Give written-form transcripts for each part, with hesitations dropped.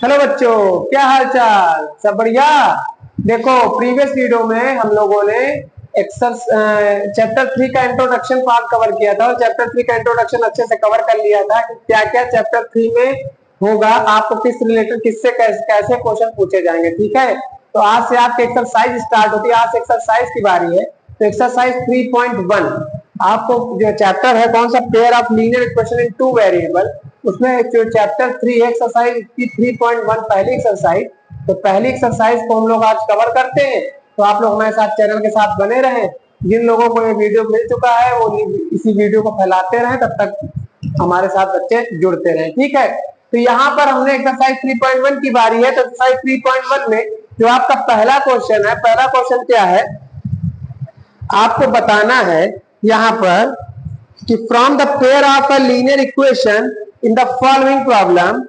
Hello बच्चों, क्या हाल चाल? सब बढ़िया। देखो, प्रीवियस वीडियो में हम लोगों ने चैप्टर 3 का इंट्रोडक्शन पार्ट कवर किया था और चैप्टर 3 का इंट्रोडक्शन अच्छे से कवर कर लिया था कि क्या क्या चैप्टर 3 में होगा, आपको किस रिलेटेड किससे कैसे क्वेश्चन पूछे जाएंगे। ठीक है, तो आज से आपकी एक्सरसाइज स्टार्ट होती है। आज से एक्सरसाइज की बारी है। तो एक्सरसाइज 3.1 आपको जो चैप्टर है कौन सा, pair of linear equation in two variable, उसमें जो चैप्टर 3 एक्सरसाइज की 3.1 पहली एक्सरसाइज। तो पहली एक्सरसाइज को हम लोग आज कवर करते हैं। तो आप लोग हमारे साथ चैनल के साथ बने रहें। जिन लोगों को ये वीडियो मिल चुका है वो इसी वीडियो को फैलाते रहें, तब तक हमारे साथ बच्चे जुड़ते रहें। ठीक है, तो यहाँ पर हमने एक्सरसाइज 3.1 की बारी है। तो एक्सरसाइज 3.1 में जो आपका पहला क्वेश्चन है, पहला क्वेश्चन क्या है, आपको बताना है यहाँ पर कि from the pair of a linear equation in the following problem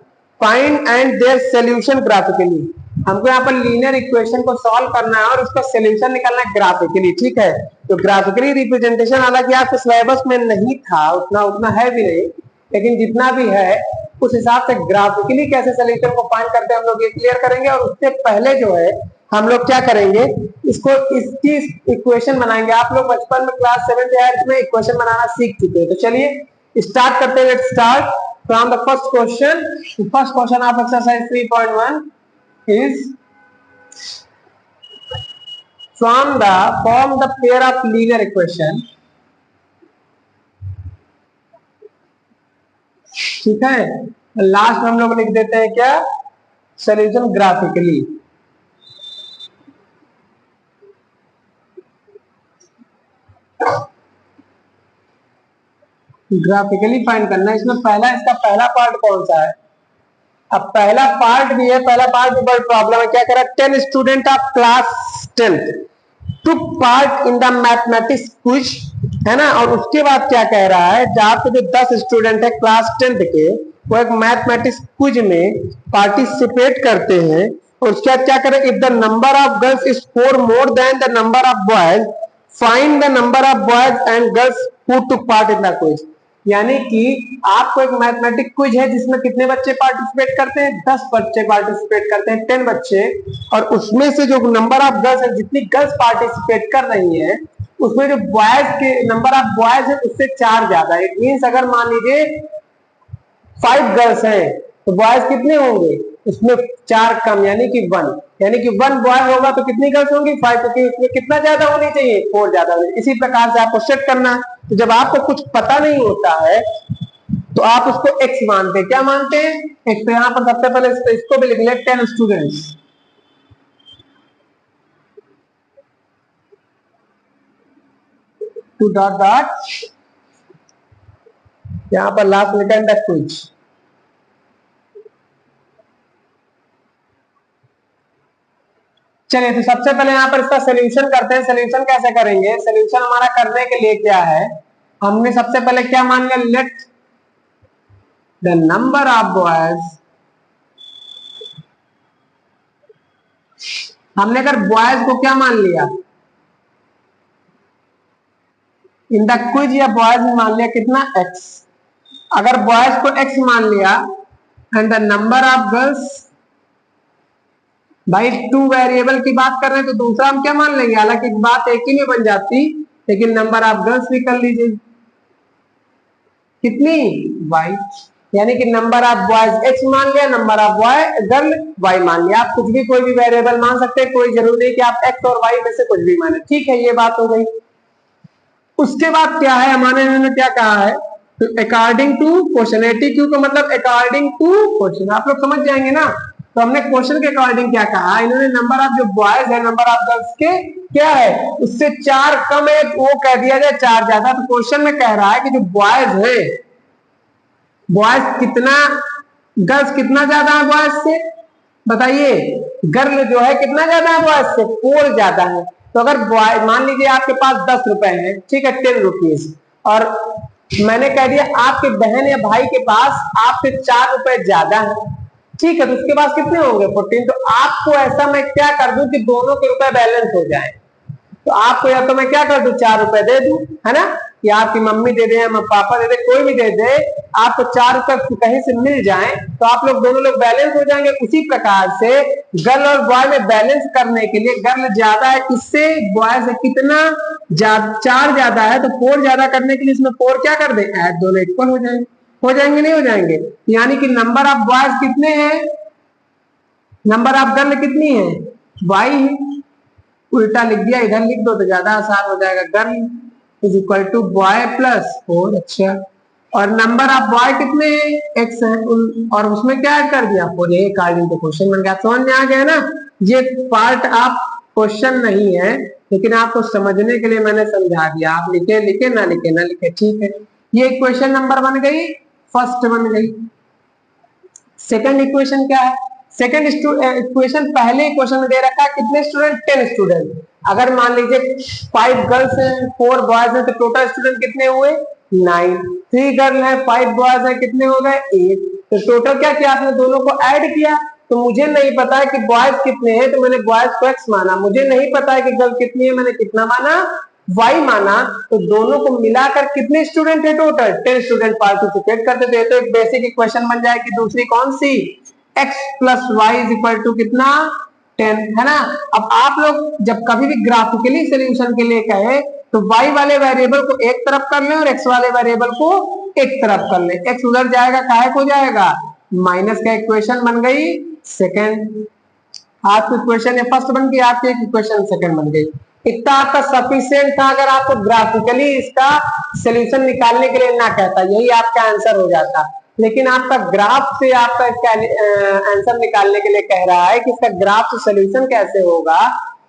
find and their solution graphically. हमको यहाँ पर लीनियर इक्वेशन को सॉल्व करना है और उसका सॉल्यूशन निकालना है ग्राफिकली। ठीक है, तो ग्राफिकली रिप्रेजेंटेशन हालांकि आपके सिलेबस में नहीं था, उतना है भी नहीं, लेकिन जितना भी है उस हिसाब से ग्राफिकली कैसे सॉल्यूशन को फाइंड करते हैं हम लोग ये क्लियर करेंगे। और उससे पहले जो है हम लोग क्या करेंगे, इसकी इक्वेशन बनाएंगे। आप लोग बचपन में क्लास 7th या 8th में इक्वेशन बनाना सीख चुके हैं। तो चलिए स्टार्ट करते हैं। Let's start from the first question. First question of exercise 3.1 is form the pair of linear equation। ठीक है, लास्ट में हम लोग लिख देते हैं क्या, सॉल्यूशन ग्राफिकली। ग्राफिकली फाइंड करना है। इसमें इसका पहला पार्ट कौन सा है? अब पहला पार्ट भी है, पहला पार्ट भी बड़ी प्रॉब्लम है। क्या कह रहा है, 10 student of class 10 took part in the mathematics quiz, है ना। और उसके बाद क्या कह रहा है, जहां पे जो 10 स्टूडेंट है क्लास 10 के, वो एक मैथमेटिक्स क्विज में पार्टिसिपेट करते हैं। और उसके बाद क्या करें, if the number of girls is 4 more than the number of boys find the number of boys and girls who took part in the quiz. यानी कि आपको एक मैथमेटिक क्विज है जिसमें कितने बच्चे पार्टिसिपेट करते हैं, 10 बच्चे पार्टिसिपेट करते हैं, 10 बच्चे। और उसमें से जो नंबर ऑफ गर्ल्स है, जितनी गर्ल्स पार्टिसिपेट कर रही हैं, उसमें जो बॉयज के नंबर ऑफ बॉयज है उससे 4 ज्यादा है। इट मीन्स अगर मान लीजिए 5 गर्ल्स हैं तो बॉयज कितने होंगे, उसमें 4 कम, यानी कि 1। यानी कि 1 बॉय होगा तो कितनी गर्ल्स होंगी, 5, क्योंकि उसमें कितना ज्यादा होनी चाहिए, 4 ज्यादा होनी। इसी प्रकार से आपको सेट करना है। तो जब आपको कुछ पता नहीं होता है तो आप उसको x मानते हैं। क्या मानते हैं, x। तो यहां पर सबसे पहले इसको भी लिख ले, 10 स्टूडेंट्स। टू डॉट डॉट, यहां पर लास्ट लिखा है क्विज। चलिए, तो सबसे पहले यहाँ पर इसका सोल्यूशन करते हैं। सोल्यूशन कैसे करेंगे, सोल्यूशन हमारा करने के लिए क्या है, हमने सबसे पहले क्या मान लिया, let the number of boys, हमने अगर बॉयज को क्या मान लिया इन द क्विज, या बॉयज मान लिया कितना, x। अगर बॉयज को x मान लिया and the number of girls, भाई 2 वेरिएबल की बात कर रहे हैं तो दूसरा हम क्या मान लेंगे, हालांकि बात एक ही में बन जाती, लेकिन नंबर ऑफ गर्ल्स भी कर लीजिए, कितनी, y। यानी कि नंबर ऑफ बॉयज x मान लिया, number of boy girl y मान लिया। आप कुछ भी कोई भी वेरिएबल मान सकते हैं, कोई जरूरी नहीं कि आप x और y में से कुछ भी माने। ठीक है, ये बात हो गई। उसके बाद क्या है, हमारे इन्होंने क्या कहा है, अकॉर्डिंग टू क्वेश्चन, ATQ का मतलब अकॉर्डिंग टू क्वेश्चन, आप लोग समझ जाएंगे ना। तो हमने क्वेश्चन के अकॉर्डिंग क्या कहा, इन्होंने नंबर ऑफ जो बॉयज है नंबर ऑफ गर्ल्स के क्या है, उससे 4 कम है, वो कह दिया जाए 4 ज्यादा। तो क्वेश्चन में कह रहा है कि जो बॉयज है, बॉयज कितना, गर्ल्स कितना ज्यादा है बॉयज से, बताइए। गर्ल जो है कितना ज्यादा है बॉयज से, 4 ज्यादा है। तो अगर बॉय, मान लीजिए आपके पास 10 रुपए है, ठीक है, 10 रुपीज, और मैंने कह दिया आपके बहन या भाई के पास आपसे 4 रुपए ज्यादा है, ठीक है, तो उसके पास कितने होंगे, 14। तो आपको ऐसा मैं क्या कर दूं कि दोनों के रुपए बैलेंस हो जाए। तो आपको या तो मैं क्या कर दूं, 4 रुपए दे दूं, है ना। या आपकी मम्मी दे दे या पापा दे दे, कोई भी दे दे, आपको 4 रुपए कहीं से मिल जाए तो आप लोग दोनों लोग बैलेंस हो जाएंगे। उसी प्रकार से गर्ल और बॉय में बैलेंस करने के लिए गर्ल ज्यादा है, इससे बॉय से कितना 4 ज्यादा है, तो 4 ज्यादा करने के लिए इसमें 4 क्या कर दे, ऐड, दोनों इक्वल हो जाएंगे नहीं हो जाएंगे। यानी कि नंबर ऑफ बॉयज कितने हैं, नंबर ऑफ गर्ल कितनी है, वाई है। उल्टा लिख दिया, इधर लिख दो तो ज्यादा आसान हो जाएगा। Girl is equal to boy plus 4। अच्छा, और नंबर ऑफ बॉय कितने हैं, एक्स है, और उसमें क्या ऐड कर दिया 4। ये अकॉर्डिंग टू क्वेश्चन बन गया। समझ में आ गया ना। ये पार्ट आप क्वेश्चन नहीं है, लेकिन आपको समझने के लिए मैंने समझा दिया। आप लिखे लिखे ना लिखे ना लिखे, ठीक है। ये इक्वेशन नंबर बन गई, फर्स्ट बन गई। सेकंड इक्वेशन क्या है, सेकंड इक्वेशन पहले इक्वेशन में दे रखा है कितने स्टूडेंट, 10 स्टूडेंट। अगर मान लीजिए 5 गर्ल्स हैं 4 बॉयज हैं, तो टोटल स्टूडेंट कितने हुए, 9। 3 गर्ल है 5 बॉयज है, कितने हो गए, 8। तो टोटल क्या किया आपने, दोनों को ऐड किया। तो मुझे नहीं पता है कि बॉयज कितने हैं, तो मैंने बॉयज को x माना। मुझे नहीं पता है कि गर्ल कितनी है, मैंने कितना माना, y माना। तो दोनों को मिलाकर कितने स्टूडेंट है, टोटल 10 स्टूडेंट पार्टिसिपेट करते थे। तो एक बेसिक इक्वेशन बन जाएगी। दूसरी कौन सी, x plus y is equal to कितना, 10, है ना। अब आप लोग जब कभी भी ग्राफिकली सोल्यूशन के लिए कहे तो y वाले वेरिएबल को एक तरफ कर ले और x वाले वेरिएबल को एक तरफ कर ले। x उधर जाएगा, काहे को जाएगा, माइनस का इक्वेशन बन गई सेकंड। आपकी इक्वेशन ये फर्स्ट बन गई, आपकी इक्वेशन सेकंड बन गई। इतना आपका सफिशिएंट था। अगर आपको ग्राफिकली इसका सोल्यूशन निकालने के लिए ना कहता, यही आपका आंसर हो जाता। लेकिन आपका ग्राफ से आपका आंसर निकालने के लिए कह रहा है कि इसका ग्राफ से सोल्यूशन कैसे होगा,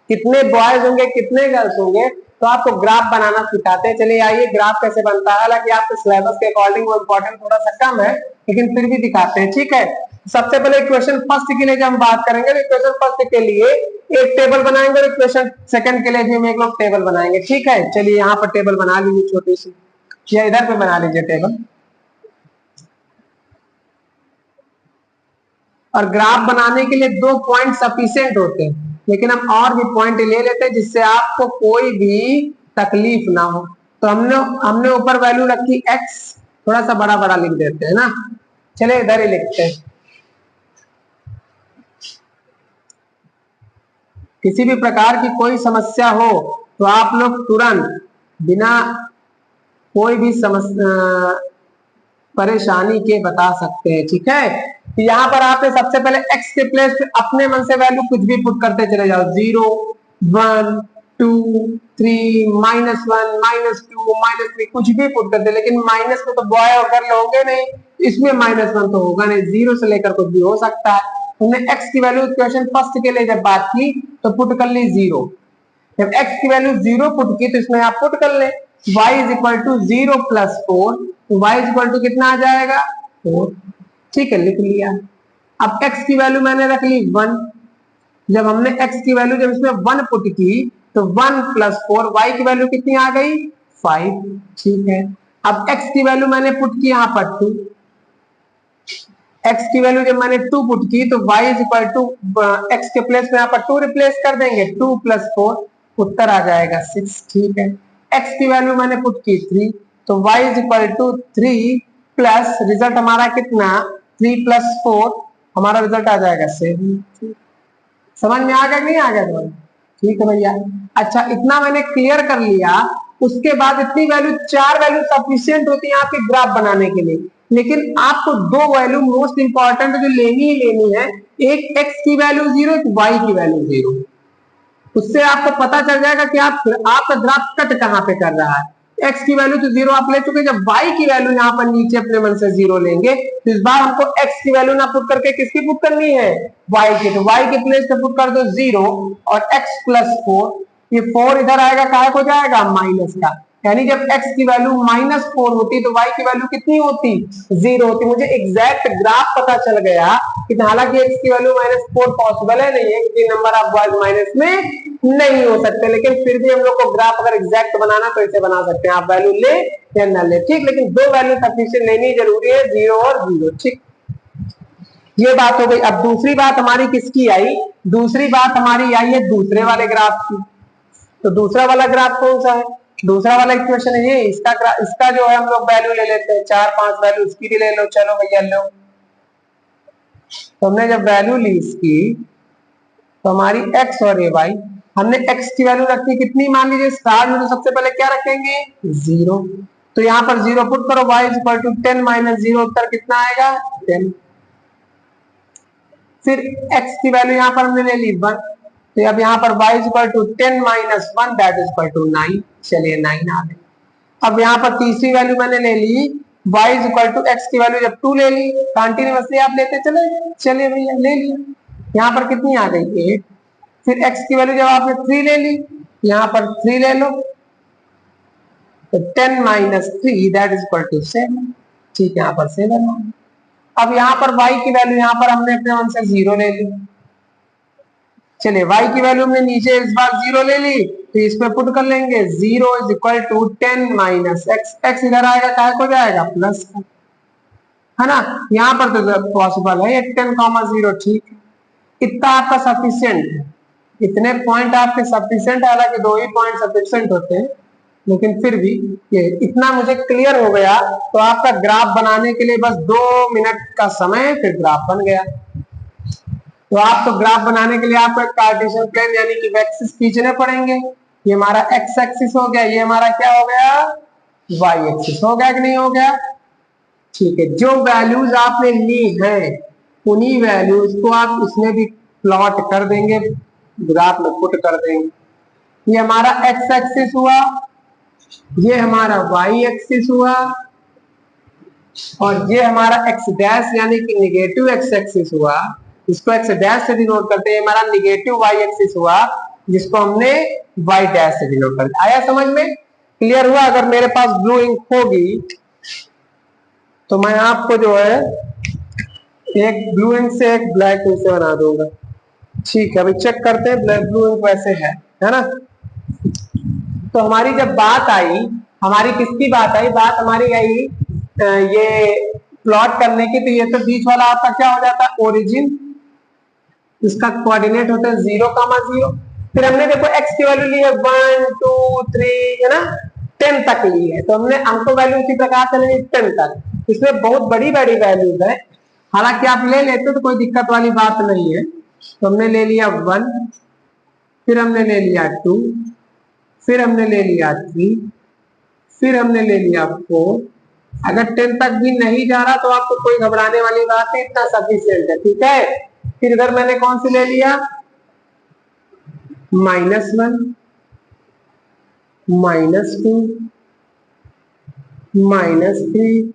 कितने बॉयज होंगे कितने गर्ल्स होंगे, तो आपको ग्राफ बनाना सिखाते हैं। चलिए आइए ग्राफ कैसे बनता है। हालांकि आपके सिलेबस के अकॉर्डिंग वो इंपॉर्टेंट थोड़ा सा कम है, लेकिन फिर भी दिखाते हैं, ठीक है। सबसे पहले इक्वेशन फर्स्ट के लिए जब हम बात करेंगे, तो इक्वेशन फर्स्ट के लिए एक टेबल बनाएंगे और इक्वेशन सेकंड के लिए भी हम एक लोग टेबल बनाएंगे, ठीक है। चलिए यहाँ पर टेबल बना लीजिए छोटी सी, या इधर पे बना लीजिए टेबल। और ग्राफ बनाने के लिए 2 पॉइंट सफिशिएंट होते हैं, लेकिन हम और भी पॉइंट ले लेते हैं जिससे आपको कोई भी तकलीफ ना हो। तो हमने ऊपर वैल्यू रखी x, थोड़ा सा बड़ा बड़ा लिख देते हैं ना। चले इधर ही लिखते हैं। किसी भी प्रकार की कोई समस्या हो तो आप लोग तुरंत बिना कोई भी समस्या परेशानी के बता सकते हैं, ठीक है। तो यहाँ पर आपने सबसे पहले x के प्लेस पे अपने मन से वैल्यू कुछ भी पुट करते चले जाओ, 0, 1, 2, 3, -1, -2, -3, कुछ भी पुट करते। लेकिन माइनस में तो बॉय और गर्ल होंगे नहीं, इसमें -1 तो होगा नहीं, 0 से लेकर कुछ भी हो सकता है। हमने x की वैल्यू इक्वेशन फर्स्ट के लिए जब बात की तो पुट कर ली 0। जब x की वैल्यू 0 पुट की तो इसमें आप पुट कर ले y is equal to 0 plus 4, तो y इज इक्वल टू कितना आ जाएगा, 4, ठीक है, लिख लिया। अब x की वैल्यू मैंने रख ली 1। जब हमने x की वैल्यू जब इसमें 1 पुट की तो 1 प्लस 4, y की वैल्यू कितनी आ गई, 5, ठीक है। अब x की वैल्यू मैंने पुट की यहाँ पर 2। x की वैल्यू जब मैंने 2 पुट की तो y is equal to x के प्लेस में यहाँ पर 2 रिप्लेस कर देंगे, 2 प्लस 4, उत्तर आ जाएगा 6, ठीक है। x की वैल्यू मैंने पुट की 3, तो y is equal to 3 plus result हमारा कितना, 3 प्लस 4, हमारा रिजल्ट आ जाएगा 7। समझ में आ गया नहीं आ गया, ठीक है भैया। अच्छा, इतना मैंने क्लियर कर लिया। उसके बाद इतनी वैल्यू, 4 वैल्यू सफिशिएंट होती है आपके ग्राफ बनाने के लिए, लेकिन आपको 2 वैल्यू मोस्ट इंपॉर्टेंट जो लेनी ही लेनी है। एक x की वैल्यू 0, एक y की वैल्यू 0। उससे आपको पता चल जाएगा कि आपका ग्राफ कट कहां पे कर रहा है। x की वैल्यू तो 0 आप ले चुके, जब y की वैल्यू यहाँ पर नीचे अपने मन से 0 लेंगे तो इस बार हमको x की वैल्यू ना पुट करके किसकी पुट करनी है, y की। तो y के प्लेस पे पुट कर दो 0 और x प्लस 4, ये 4 इधर आएगा, कहा हो जाएगा माइनस का। यानी जब x की वैल्यू -4 होती तो y की वैल्यू कितनी होती, 0 होती। मुझे एग्जैक्ट ग्राफ पता चल गया कि हालांकि x की वैल्यू -4 पॉसिबल है नहीं है, क्योंकि नंबर ऑफ बॉयज माइनस में नहीं हो सकते, लेकिन फिर भी हम लोग को ग्राफ अगर एग्जैक्ट बनाना तो इसे बना सकते हैं। आप वैल्यू ले या ना ले, ठीक, लेकिन 2 वैल्यू सफिशिएंट लेनी जरूरी है, 0 और 0, ठीक। ये बात हो गई। अब दूसरी बात हमारी किसकी आई, दूसरी बात हमारी आई है दूसरे वाले ग्राफ की। तो दूसरा वाला ग्राफ कौन सा है, दूसरा वाला इक्वेशन है ये, इसका जो है हम लोग वैल्यू ले लेते हैं, 4-5 वैल्यू इसकी भी ले लो। चलो भैया लो, तो हमने जब वैल्यू ली इसकी तो हमारी x और ये y, हमने x की वैल्यू रखी कितनी, मान लीजिए स्टार में तो सबसे पहले क्या रखेंगे 0, तो यहाँ पर 0 पुट करो, y is equal to 10 minus 0, उत्तर कितना आएगा 10। फिर x की वैल्यू यहाँ पर हमने ले ली 1, तो अब यहाँ पर y is equal to 10 minus 1 that is equal to 9, चलिए 9 आ गई। अब यहाँ पर तीसरी वैल्यू मैंने ले ली, y is equal to x की वैल्यू जब 2 ले ली, कंटिन्यूअसली आप लेते चले, चलिए भैया ले लिया, यहाँ पर कितनी आ गई 8। फिर x की वैल्यू जब आपने 3 ले ली, यहाँ पर 3 ले लो, तो 10 minus 3 that is equal to 7, ठीक है यहाँ पर 7। अब यहाँ पर y की वैल्यू यहाँ पर हमने अपने मन से 0 ले ली, चलिए y की वैल्यू हमने नीचे इस बार 0 ले ली, तो इसमें पुट कर लेंगे 0 is equal to 10 minus x, x इधर आएगा क्या हो जाएगा प्लस, है ना, यहाँ पर तो पॉसिबल है 10,0, ठीक है, इतना आपका सफिशिएंट है, इतने पॉइंट आपके सफिशिएंट, हालांकि 2 ही पॉइंट सफिशिएंट होते हैं, लेकिन फिर भी ये इतना मुझे क्लियर हो गया, तो आपका ग्राफ बनाने के लिए बस 2 मिनट का समय, फिर ग्राफ बन गया। तो आप तो ग्राफ बनाने के लिए आपको एक कार्टेशियन प्लेन यानी कि एक्सिस खींचने पड़ेंगे, ये हमारा एक्स एक्सिस हो गया, ये हमारा क्या हो गया वाई एक्सिस हो गया कि नहीं हो गया, ठीक है। जो वैल्यूज आपने ली है उन्हीं वैल्यूज को आप इसमें भी प्लॉट कर देंगे, ग्राफ में पुट कर देंगे। ये हमारा एक्स एक्सिस हुआ, ये हमारा वाई एक्सिस हुआ, और ये हमारा एक्स डैश यानी कि निगेटिव एक्स एक्सिस हुआ, इसको एक्स डैश से डिनोट करते हैं, हमारा निगेटिव वाई एक्सिस हुआ, जिसको हमने वाई डैश से डिनोट कर दिया। आया समझ में, क्लियर हुआ। अगर मेरे पास ब्लू इंक होगी तो मैं आपको जो है एक ब्लू इंक से एक ब्लैक इंक से बना दूंगा, ठीक है। अभी चेक करते हैं, ब्लैक ब्लू इंक वैसे है ना। तो हमारी जब बात आई, हमारी किसकी बात आई, बात हमारी आई ये प्लॉट करने की, तो ये तो बीच वाला आपका क्या हो जाता है ओरिजिन, इसका कोऑर्डिनेट होता है 0,0। फिर हमने देखो x की वैल्यू ली है 1 2 3 है ना, 10 तक ली है, तो हमको वैल्यू इसी प्रकार से लेनी 10 तक। इसमें बहुत बड़ी बड़ी वैल्यूज है, हालांकि आप ले लेते तो कोई दिक्कत वाली बात नहीं है। तो हमने ले लिया 1, फिर हमने ले लिया 2, फिर हमने ले लिया 3, फिर हमने ले लिया 4। अगर 10 तक भी नहीं जा रहा तो आपको कोई घबराने वाली बात नहीं, इतना सफिशिएंट है, ठीक है। फिर इधर मैंने कौन सी ले लिया -1 -2 -3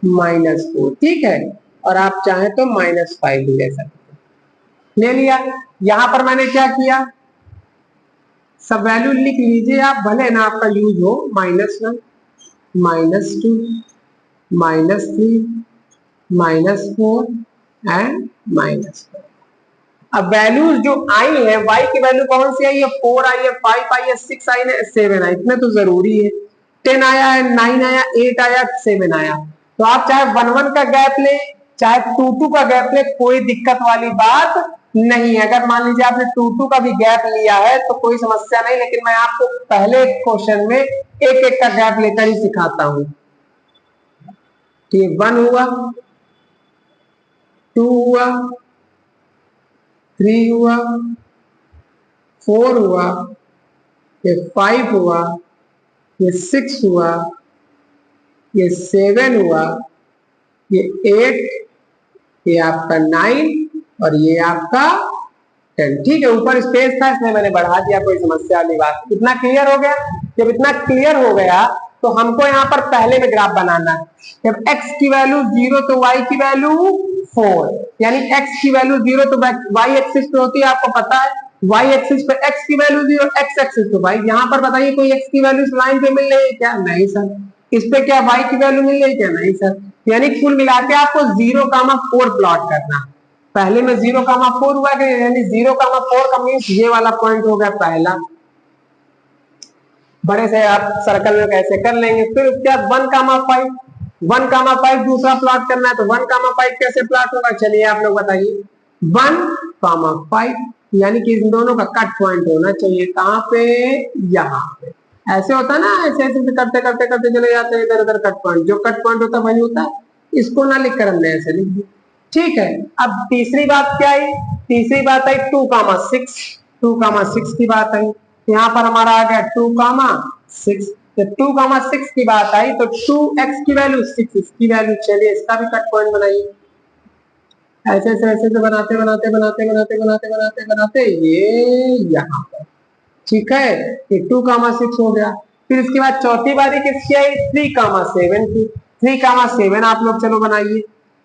-4, ठीक है। और आप चाहें तो -5 भी ले सकते, ले लिया। यहां पर मैंने क्या किया, सब वैल्यू लिख लीजिए आप, भले ना आपका यूज हो, -1 -2 -3 -4 एंड -4। अब वैल्यूज जो आई है, y की वैल्यू कौन सी आई है, 4 आई है, 5 आई है, 6 आई है, 7 आई, इतने तो जरूरी है। 10 आया है, 9 आया, 8 आया, 7 आया, तो आप चाहे 1-1 का गैप ले, चाहे 2-2 का गैप ले, कोई दिक्कत वाली बात नहीं है। अगर मान लीजिए आपने 2-2 का भी गैप लिया है तो कोई समस्या नहीं, लेकिन मैं आपको पहले क्वेश्चन में एक एक का गैप लेकर ही सिखाता हूं। ठीक, 1 हुआ, 2 हुआ, 3 हुआ, 4 हुआ, ये 5 हुआ, ये 6 हुआ, ये 7 हुआ, ये 8, ये आपका 9 और ये आपका 10। ठीक है, ऊपर स्पेस था इसमें मैंने बढ़ा दिया, कोई समस्या वाली बात। इतना क्लियर हो गया। जब इतना क्लियर हो गया तो हमको यहाँ पर पहले में ग्राफ बनाना है। जब x की वैल्यू 0 तो y की वैल्यू 4, यानी x की वैल्यू 0 तो y एक्सिस पे होती है, आपको पता है। y एक्सिस पे x की वैल्यू 0, x एक्सिस पे y। यहाँ पर बताइए कोई x की वैल्यू इस लाइन पे मिल रही है क्या? नहीं सर। इस पे क्या y की वैल्यू मिल रही है क्या? नहीं सर। यानी कुल मिला के आपको 0,4 प्लॉट करना। पहले में 0,4 हुआ कि, यानी 0,4 का मीन्स ये वाला पॉइंट हो गया पहला। बड़े से आप सर्कल में कैसे कर लेंगे। फिर क्या 1,5 दूसरा प्लॉट करना है, तो 1,5 कैसे प्लॉट होगा, चलिए आप लोग बताइए। 1,5 यानी कि इन दोनों का कट पॉइंट होना चाहिए, कहां पे? यहाँ पे। ऐसे होता है ना, ऐसे ऐसे करते करते करते चले जाते हैं इधर उधर कट पॉइंट, जो कट पॉइंट होता है वही होता है, इसको ना लिख कर हमने ऐसे लिख दिया। ठीक है, अब तीसरी बात क्या आई, तीसरी बात आई 2,6, 2,6 की बात आई, यहाँ पर हमारा आ गया 2,6, तो 2,6 की बात आई तो 2x की वैल्यू 6 इसकी वैल्यू, चलिए इसका भी कट पॉइंट बनाइए, ऐसे ऐसे ऐसे से बनाते बनाते बनाते बनाते बनाते बनाते बनाते ये यहाँ पर, ठीक है, ये 2,6 हो गया। फिर इसके बाद चौथी बारी किसकी आई, 3,7 की, 3,7 आप लोग चलो बनाइए,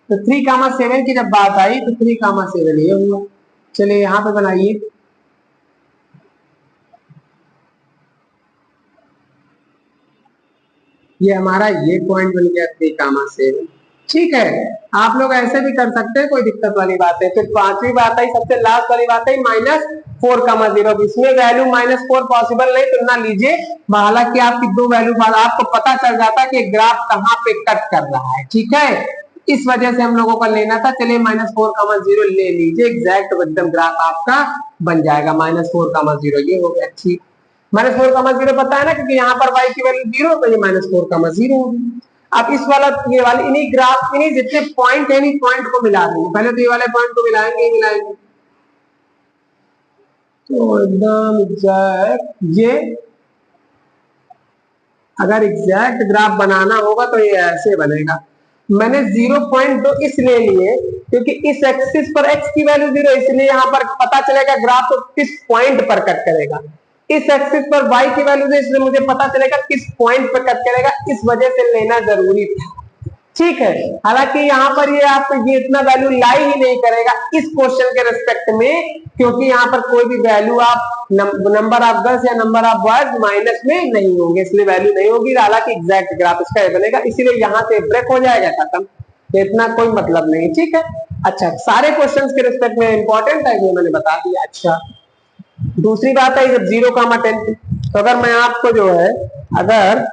तो 3,7 की जब बात आई तो 3,7 ये हुआ, चलिए यहाँ पे बनाइए, ये हमारा ये पॉइंट बन गया 3,7। ठीक है, आप लोग ऐसे भी कर सकते हैं, कोई दिक्कत वाली बात है। फिर पांचवी बात आई, सबसे लास्ट वाली बात आई -4,0, इसमें वैल्यू -4 पॉसिबल नहीं, तो ना लीजिए, हालांकि आपकी दो वैल्यू बाद आपको पता चल जाता है कि ग्राफ कहाँ पे कट कर रहा है। ठीक है, इस वजह से हम लोगों का लेना था, चलिए -4,0 ले लीजिए, एग्जैक्ट एकदम ग्राफ आपका बन जाएगा -4,0, ये हो गया। ठीक, -4,0 पता है ना, क्योंकि यहाँ पर y की वैल्यू 0, तो ये -4,0 होगी। अब इस वाला ये वाले इन्हीं ग्राफ इन्हीं जितने पॉइंट है, इन्हीं पॉइंट को मिला देंगे, पहले तो ये वाले पॉइंट को मिलाएंगे ही मिलाएंगे, तो एकदम एग्जैक्ट ये, अगर एग्जैक्ट ग्राफ बनाना होगा तो ये ऐसे बनेगा। मैंने 0.2 इसलिए लिए क्योंकि इस एक्सिस पर x की वैल्यू 0, इसलिए यहाँ पर पता चलेगा ग्राफ तो किस पॉइंट पर कट करेगा, इस एक्सिस पर y की वैल्यू दे, इसलिए मुझे पता चलेगा किस पॉइंट पर कट करेगा, इस वजह से लेना जरूरी था। ठीक है, हालांकि यहाँ पर ये आपको ये इतना वैल्यू लाई ही नहीं करेगा इस क्वेश्चन के रिस्पेक्ट में, क्योंकि यहाँ पर कोई भी वैल्यू आप नंबर ऑफ गर्ल्स या नंबर ऑफ बॉयज माइनस में नहीं होंगे, इसलिए वैल्यू नहीं होगी, हालांकि एग्जैक्ट ग्राफ इसका बनेगा, इसीलिए यहाँ से ब्रेक हो जाएगा, खत्म, इतना कोई मतलब नहीं। ठीक है, अच्छा, सारे क्वेश्चन के रिस्पेक्ट में इंपॉर्टेंट है, ये मैंने बता दिया। अच्छा, दूसरी बात है जब 0,10, तो अगर मैं आपको जो है, अगर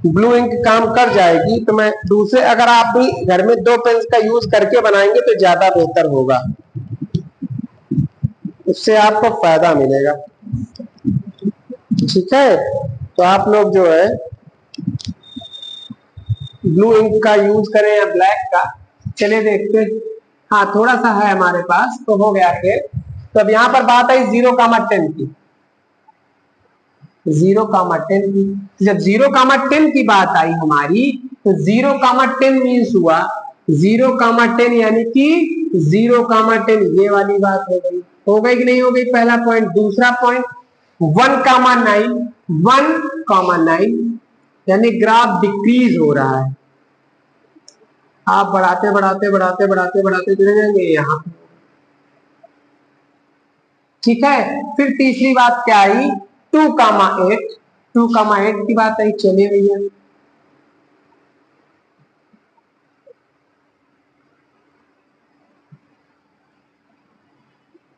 ब्लू इंक काम कर जाएगी तो मैं दूसरे, अगर आप भी घर में दो पेन का यूज करके बनाएंगे तो ज्यादा बेहतर होगा, उससे आपको फायदा मिलेगा। ठीक है, तो आप लोग जो है ब्लू इंक का यूज करें या ब्लैक का, चले देखते, हाँ थोड़ा सा है हमारे पास, तो हो गया फिर। तो अब यहाँ पर बात आई 0,10 की, 0,10 की, जब 0,10 की बात आई हमारी, तो 0,10 मीन्स हुआ 0,10 यानी कि 0,10 ये वाली बात हो गई कि नहीं हो गई, पहला पॉइंट। दूसरा पॉइंट 1,9, 1,9 यानी ग्राफ डिक्रीज हो रहा है, आप बढ़ाते बढ़ाते बढ़ाते बढ़ाते बढ़ाते चले जाएंगे यहाँ। ठीक है, फिर तीसरी बात क्या आई, 2,8, 2,8 की बात आई, चलिए भैया,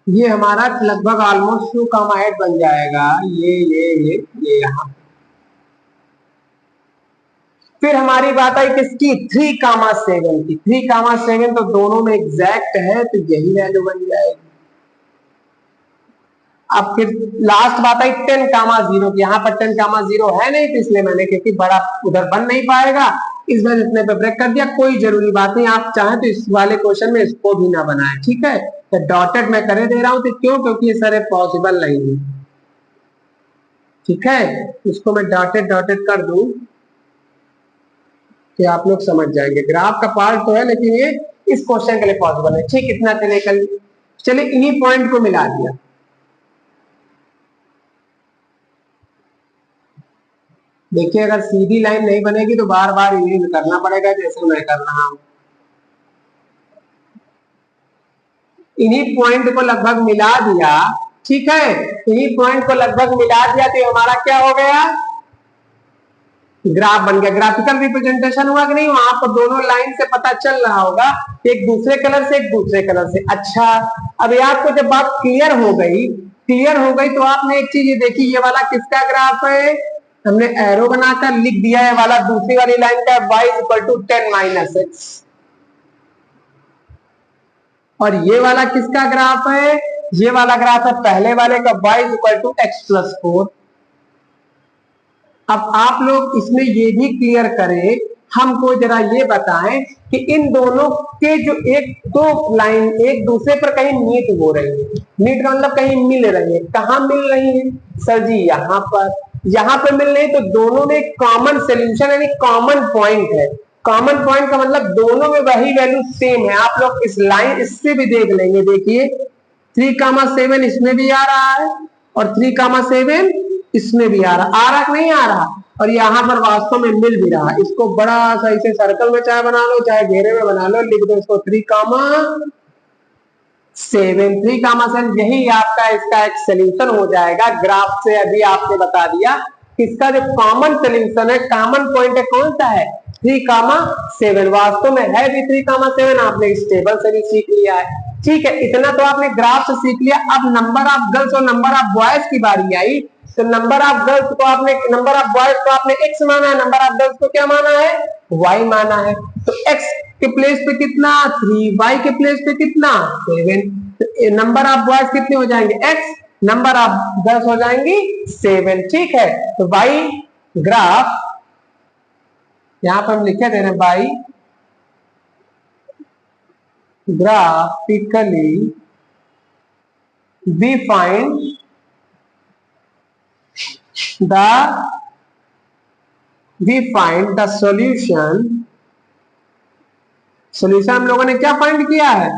ये हमारा लगभग ऑलमोस्ट 2,8 बन जाएगा, ये यहाँ। फिर हमारी बात आई किसकी, 3,7 की, 3,7 तो दोनों में एग्जैक्ट है, तो यही वैल्यू बन जाएगी। अब फिर लास्ट बात आई 10,0 की, यहाँ पर 10,0 है नहीं, तो इसलिए मैंने, क्योंकि बड़ा उधर बन नहीं पाएगा, इस वजह से इतने पे ब्रेक कर दिया, कोई जरूरी बात नहीं, आप चाहें तो इस वाले क्वेश्चन में इसको भी ना बनाए। ठीक है, तो डॉटेड मैं करे दे रहा हूं, तो क्यों, क्योंकि ये सारे पॉसिबल नहीं है। ठीक है, इसको मैं डॉटेड डॉटेड कर दूं कि आप लोग समझ जाएंगे, ग्राफ का पार्ट तो है लेकिन ये इस क्वेश्चन के लिए पॉसिबल है। ठीक, इतना चले कल, चले इन्हीं पॉइंट को मिला दिया। देखिए, अगर सीधी लाइन नहीं बनेगी तो बार बार इरेज करना पड़ेगा, जैसे मैं कर रहा हूं। इन्हीं पॉइंट को लगभग मिला दिया। ठीक है, इन्हीं पॉइंट को लगभग मिला दिया, तो हमारा क्या हो गया, ग्राफ बन गया। ग्राफिकल रिप्रेजेंटेशन हुआ कि नहीं, आपको दोनों लाइन से पता चल रहा होगा, एक दूसरे कलर से एक दूसरे कलर से। अच्छा, अब आपको जब बात क्लियर हो गई तो आपने एक चीज ये देखी, ये वाला किसका ग्राफ है, हमने एरो बनाकर लिख दिया है, वाला दूसरी वाली लाइन का y = 10 - x, और ये वाला किसका ग्राफ है, ये वाला ग्राफ है पहले वाले का, y = x + 4। अब आप लोग इसमें ये भी क्लियर करें, हमको जरा ये बताएं कि इन दोनों के जो एक दो लाइन एक दूसरे पर कहीं मीट हो रही है, मीट का मतलब कहीं मिल रही है, कहां मिल रही है सर जी? यहाँ पर मिल रही है, तो दोनों में कॉमन सोल्यूशन यानी कॉमन पॉइंट है। कॉमन पॉइंट का मतलब दोनों में वही वैल्यू सेम है। आप लोग इस लाइन इससे भी देख लेंगे, देखिए 3,7 इसमें भी आ रहा है और 3,7 इसमें भी आ रहा कि नहीं आ रहा, और यहाँ पर वास्तव में मिल भी रहा। इसको बड़ा सा इसे सर्कल में चाहे बना लो चाहे घेरे में बना लो, लिख दो इसको 3,7 3,7 यही आपका इसका एक सोल्यूशन हो जाएगा। ग्राफ से अभी आपने बता दिया इसका जो कॉमन सोल्यूशन है, कॉमन पॉइंट है, कौन सा है? 3,7 वास्तव में है भी 3,7। आपने इस टेबल से भी सीख लिया है। ठीक है, इतना तो आपने ग्राफ से सीख लिया। अब नंबर ऑफ गर्ल्स और नंबर ऑफ बॉयज की बारी आई, तो नंबर ऑफ गर्ल्स को आपने, नंबर ऑफ बॉयज को आपने x माना है, नंबर ऑफ गर्ल्स को क्या माना है? y माना है। तो x के प्लेस पे कितना 3, y के प्लेस पे कितना 7, तो नंबर ऑफ बॉयज कितने हो जाएंगे x, नंबर ऑफ गर्ल्स हो जाएंगी 7। ठीक है, तो y ग्राफ यहां पर हम लिखे दे रहे हैं y graphically we find the solution हम लोगों ने क्या फाइंड किया है?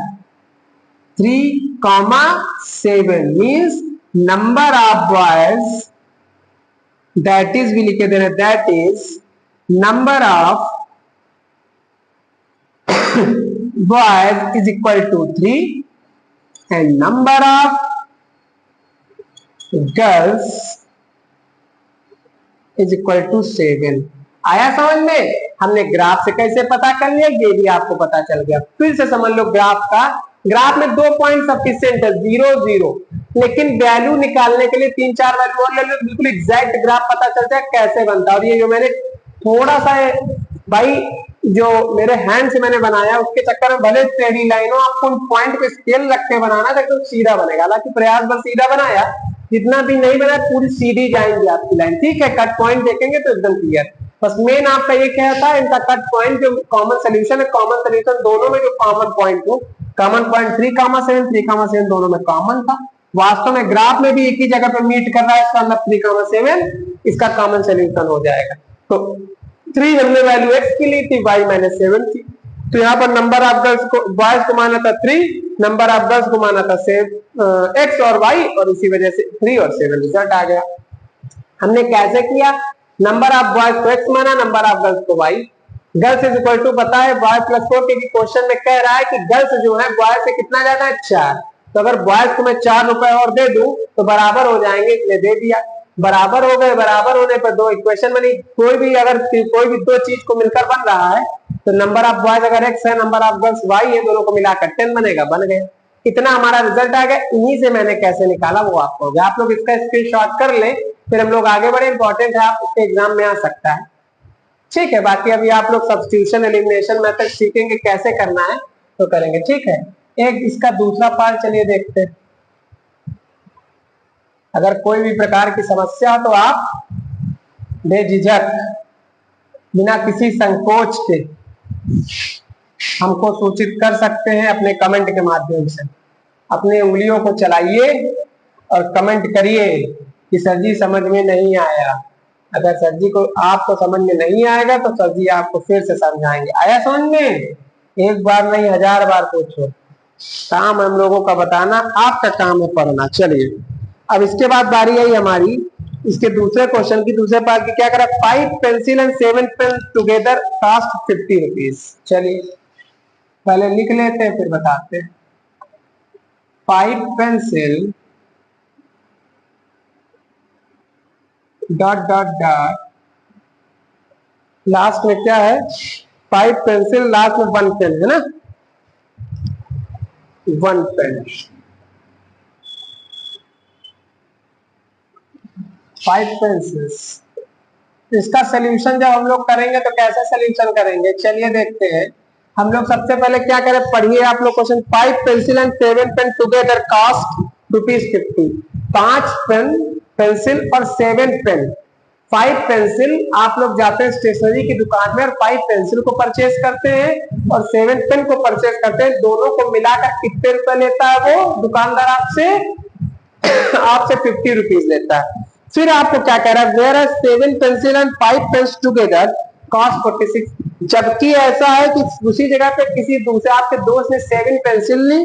3,7 means number of boys, that is भी लिखे दे रहे, that is number of boys is equal to 3 and number of girls is equal to 7। आया समझ में? हमने ग्राफ से कैसे पता कर लिया, ये भी आपको पता चल गया। फिर से समझ लो ग्राफ का, ग्राफ में 2 पॉइंट सफिशिएंट है, 0 0, लेकिन वैल्यू निकालने के लिए 3-4 वैल्यू और ले लो, बिल्कुल एग्जैक्ट ग्राफ पता चलता है कैसे बनता है। और ये जो मैंने थोड़ा सा भाई जो मेरे हैंड से मैंने बनाया उसके चक्कर में भले टेढ़ी लाइन हो, आपको उन पॉइंट पे स्केल रख के बनाना था तो सीधा बनेगा। हालांकि प्रयास बस सीधा बनाया, जितना भी नहीं बना पूरी सीधी जाएंगी आपकी लाइन। ठीक है, कट पॉइंट देखेंगे तो एकदम क्लियर। बस मेन आपका ये क्या था, इनका कट पॉइंट जो कॉमन सोल्यूशन है, कॉमन सोल्यूशन दोनों में जो कॉमन पॉइंट हो, कॉमन पॉइंट 3,7 दोनों में कॉमन था। वास्तव में ग्राफ में भी एक ही जगह पे मीट कर रहा है, इसका मतलब 3,7 इसका कॉमन सोल्यूशन हो जाएगा। तो 3 हमने वैल्यू x की ली थी, y मैंने 7 थी। तो यहाँ पर नंबर ऑफ गर्ल्स को, बॉयज को माना था 3, नंबर ऑफ गर्ल्स को माना था x और y, और इसी वजह से 3 और 7 रिजल्ट आ गया। हमने कैसे किया? नंबर ऑफ बॉयज को x माना, नंबर ऑफ गर्ल्स को y। Girls is equal to पता है y + 4, क्योंकि क्वेश्चन में कह रहा है कि गर्ल्स जो है बॉयज से कितना ज्यादा है 4। तो अगर बॉयज को मैं 4 रुपए और दे दूं तो बराबर हो जाएंगे, इसलिए दे दिया। बराबर हो गए, बराबर होने पर 2 इक्वेशन बनी। कोई भी अगर कोई भी 2 चीज को मिलकर बन रहा है तो नंबर ऑफ बॉयज अगर x है, नंबर ऑफ गर्ल्स y है, दोनों को मिलाकर 10 बनेगा, बन गए। इतना हमारा रिजल्ट आ गया। इन्हीं से मैंने कैसे निकाला वो आपको हो गया। आप लोग इसका स्क्रीनशॉट कर ले, फिर हम लोग आगे बढ़े। इंपॉर्टेंट है, आपके एग्जाम में आ सकता है। ठीक है, बाकी अभी आप लोग सब्स्टिट्यूशन एलिमिनेशन मेथड सीखेंगे कैसे करना है तो करेंगे। ठीक है, एक इसका दूसरा पार्ट चलिए देखते हैं। अगर कोई भी प्रकार की समस्या हो तो आप बेझिझक बिना किसी संकोच के हमको सूचित कर सकते हैं अपने कमेंट के माध्यम से। अपनी उंगलियों को चलाइए और कमेंट करिए कि सर जी समझ में नहीं आया। अगर सर जी को आपको समझ में नहीं आएगा तो सर जी आपको फिर से समझाएंगे। आया समझ में? एक बार नहीं 1000 बार पूछो। काम हम लोगों का बताना, आपका काम है पढ़ना। चलिए अब इसके बाद बारी आई हमारी इसके दूसरे क्वेश्चन की, दूसरे पार्ट की। क्या करा? 5 pencil and 7 pen together cost 50 rupees. चलिए पहले लिख लेते हैं फिर बताते हैं। 5 pencil dot dot dot, last में क्या है? 5 पेंसिल, लास्ट में 1 पेन है ना, 1 पेन। 5 पेंसिल्स, इसका सोल्यूशन जब हम लोग करेंगे तो कैसे सोल्यूशन करेंगे चलिए देखते हैं। हम लोग सबसे पहले क्या करें, पढ़िए आप लोग question. 5 pencil and 7 pen together cost ₹50। 5 pen pencil और 7 पेन 5 पेंसिल, आप लोग जाते हैं स्टेशनरी की दुकान में और 5 पेंसिल को परचेज करते हैं और 7 पेन को परचेज करते हैं, दोनों को मिलाकर कितने रुपए लेता है वो दुकानदार आपसे? आपसे 50 रुपीज लेता है। फिर आपको क्या कह रहा है, where are 7 pencil and 5 pens together cost 46। जबकि ऐसा है कि उसी जगह पे किसी दूसरे आपके दोस्त ने 7 पेंसिल ली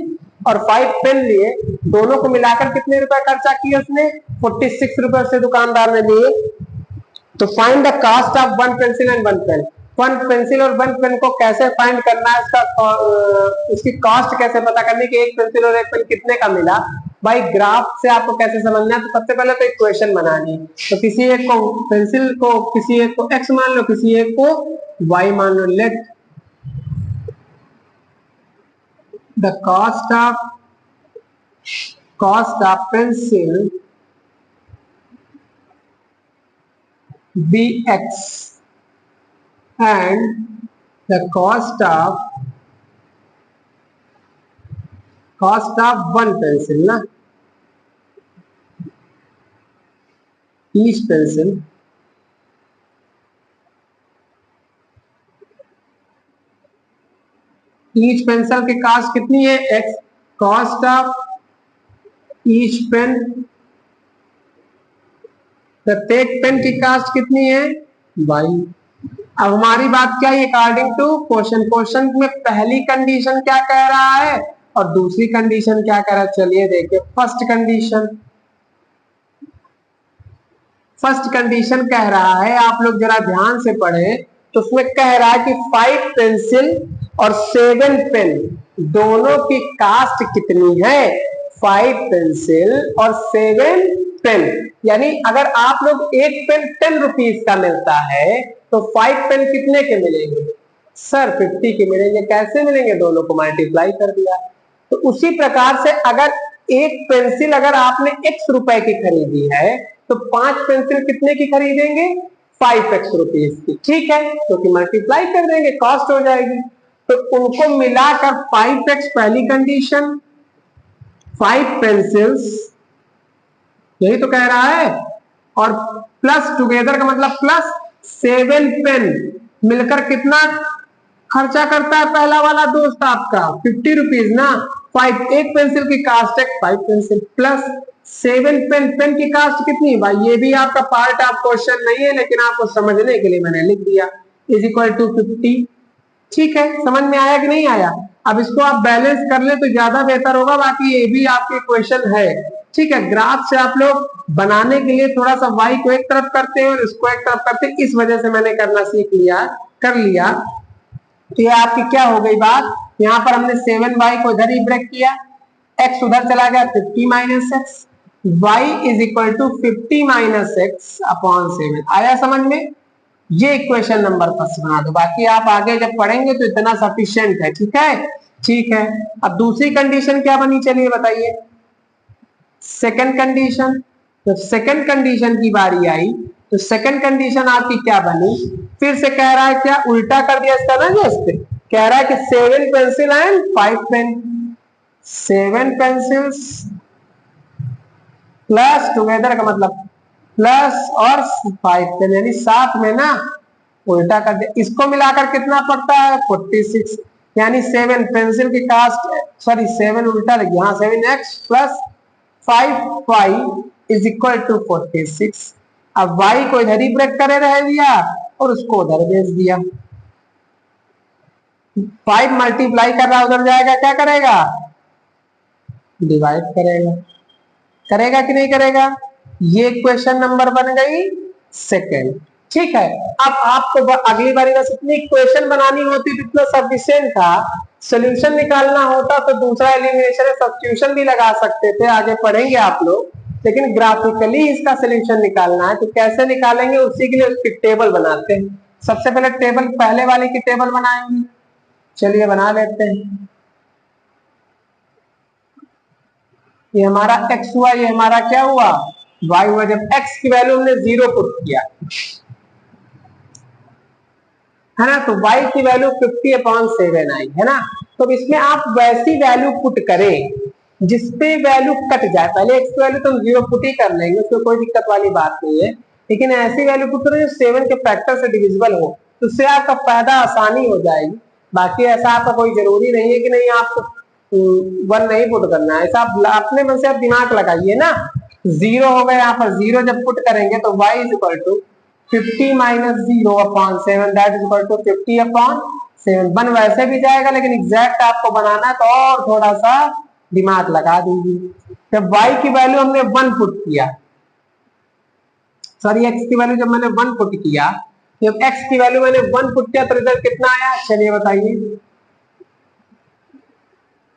और 5 पेन लिए, दोनों को मिलाकर कितने रुपए खर्चा किए उसने? 46 रुपए से दुकानदार ने लिए। तो find the cost of 1 pencil and 1 pen. 1 pencil और 1 पेन को कैसे फाइंड करना है, उसका उसकी कॉस्ट कैसे पता करनी कि 1 पेंसिल और 1 पेन कितने का मिला? भाई ग्राफ से आपको कैसे समझना है, तो सबसे पहले तो इक्वेशन बनानी है। तो किसी एक को पेंसिल को, किसी एक को x मान लो, किसी एक को y मान लो। Let the cost of pencil be x and the cost of 1 pencil ना, each pencil की कॉस्ट कितनी है? x। Cost of each pen, प्रत्येक पेन की कॉस्ट कितनी है? y। अब हमारी बात क्या है, अकॉर्डिंग टू क्वेश्चन में पहली कंडीशन क्या कह रहा है और दूसरी कंडीशन क्या कह रहा है? चलिए देखिए। फर्स्ट कंडीशन कह रहा है, आप लोग जरा ध्यान से पढ़े, तो उसमें कह रहा है कि 5 पेंसिल और 7 पेन दोनों की कास्ट कितनी है? 5 पेंसिल और 7 पेन, यानी अगर आप लोग एक पेन 10 रुपीज का मिलता है तो 5 पेन कितने के मिलेंगे? सर 50 के मिलेंगे। कैसे मिलेंगे? दोनों को मल्टीप्लाई कर दिया। तो उसी प्रकार से अगर एक पेंसिल अगर आपने x रुपए की खरीदी है तो 5 पेंसिल कितने की खरीदेंगे? 5x रुपीज की। ठीक है, क्योंकि मल्टीप्लाई कर देंगे, कॉस्ट हो जाएगी। तो उनको मिलाकर 5x पहली कंडीशन, 5 पेंसिल्स, यही तो कह रहा है, और प्लस टुगेदर का मतलब प्लस 7 पेन मिलकर कितना खर्चा करता है पहला वाला दोस्त आपका? 50 रुपीज ना। 5 एक पेंसिल की कास्ट है 5 पेंसिल प्लस 7 पेन की कास्ट कितनी? भाई ये भी आपका पार्ट ऑफ क्वेश्चन नहीं है, लेकिन आपको समझने के लिए मैंने लिख दिया, इज इक्वल टू 50। ठीक है, समझ में आया कि नहीं आया? अब इसको आप बैलेंस कर ले तो ज्यादा बेहतर होगा, बाकी ये भी आपके क्वेश्चन है। ठीक है, ग्राफ से आप लोग बनाने के लिए थोड़ा सा y को एक तरफ करते हैं और इसको एक तरफ करते हैं, इस वजह से मैंने करना कर लिया। तो ये आपकी क्या हो गई बात, यहाँ पर हमने 7y को इधर ही ब्रेक किया, x उधर चला गया 50 minus x, y is equal to 50 minus x upon 7। आया समझ में? ये इक्वेशन नंबर फर्स्ट बना दो, बाकी आप आगे जब पढ़ेंगे तो इतना सफिशिएंट है। ठीक है, ठीक है। अब दूसरी कंडीशन क्या बनी, चलिए बताइए। सेकंड कंडीशन, तो सेकंड कंडीशन की बारी आई, तो सेकंड कंडीशन आपकी क्या बनी? फिर से कह रहा है क्या, उल्टा कर दिया इसका ना, जैसे कह रहा है कि 7 pencil and 5 pen, 7 pencils plus together का मतलब प्लस और 5 पेन, यानी साथ में ना, उल्टा कर दिया। इसको मिलाकर कितना पड़ता है? 46, यानी 7 पेंसिल की कास्ट, सॉरी 7 उल्टा लग गया, 7x plus 5y is equal to 46। अब y को इधर ही ब्रेक करे रह दिया और उसको उधर भेज दिया। 5 मल्टीप्लाई कर रहा उधर जाएगा, क्या करेगा? डिवाइड करेगा। करेगा कि नहीं करेगा? ये क्वेश्चन नंबर बन गई सेकंड। ठीक है, अब आपको अगली बारी बस इतनी इक्वेशन बनानी होती तो इतना सफिशिएंट था। सोल्यूशन निकालना होता तो दूसरा एलिमिनेशन सब्स्टिट्यूशन भी लगा सकते थे, आगे पढ़ेंगे आप लोग, लेकिन ग्राफिकली इसका सोल्यूशन निकालना है। तो कैसे निकालेंगे, उसी के लिए उसकी टेबल बनाते हैं। सबसे पहले टेबल, पहले वाले की टेबल बनाएंगे, चलिए बना लेते हैं। ये हमारा x हुआ, ये हमारा क्या हुआ? y हुआ। जब x की वैल्यू हमने 0 पुट किया है ना, तो y की वैल्यू 50/7 आई है ना। तो इसमें आप वैसी वैल्यू पुट करें जिसपे वैल्यू कट जाए। पहले x की वैल्यू तो हम 0 पुट ही कर लेंगे, उसमें कोई दिक्कत वाली बात नहीं है। लेकिन ऐसी वैल्यू पुट करो जो 7 के फैक्टर से डिविजिबल हो, तो उससे आपका फायदा आसानी हो जाएगी। बाकी ऐसा आपका कोई जरूरी नहीं है कि नहीं आपको 1 नहीं पुट करना है, ऐसा आप अपने मन से आप दिमाग लगाइए ना। 0 हो गया, यहाँ पर 0 जब पुट करेंगे तो y is equal to 50 minus 0 upon 7, that is equal to 50 upon 7। बन वैसे भी जाएगा, लेकिन एग्जैक्ट आपको बनाना है तो और थोड़ा सा दिमाग लगा दीजिए। जब y की वैल्यू हमने 1 पुट किया, सॉरी x की वैल्यू जब मैंने 1 पुट किया, जब x की वैल्यू मैंने 1 पुट किया तो रिजल्ट कितना आया, चलिए बताइए।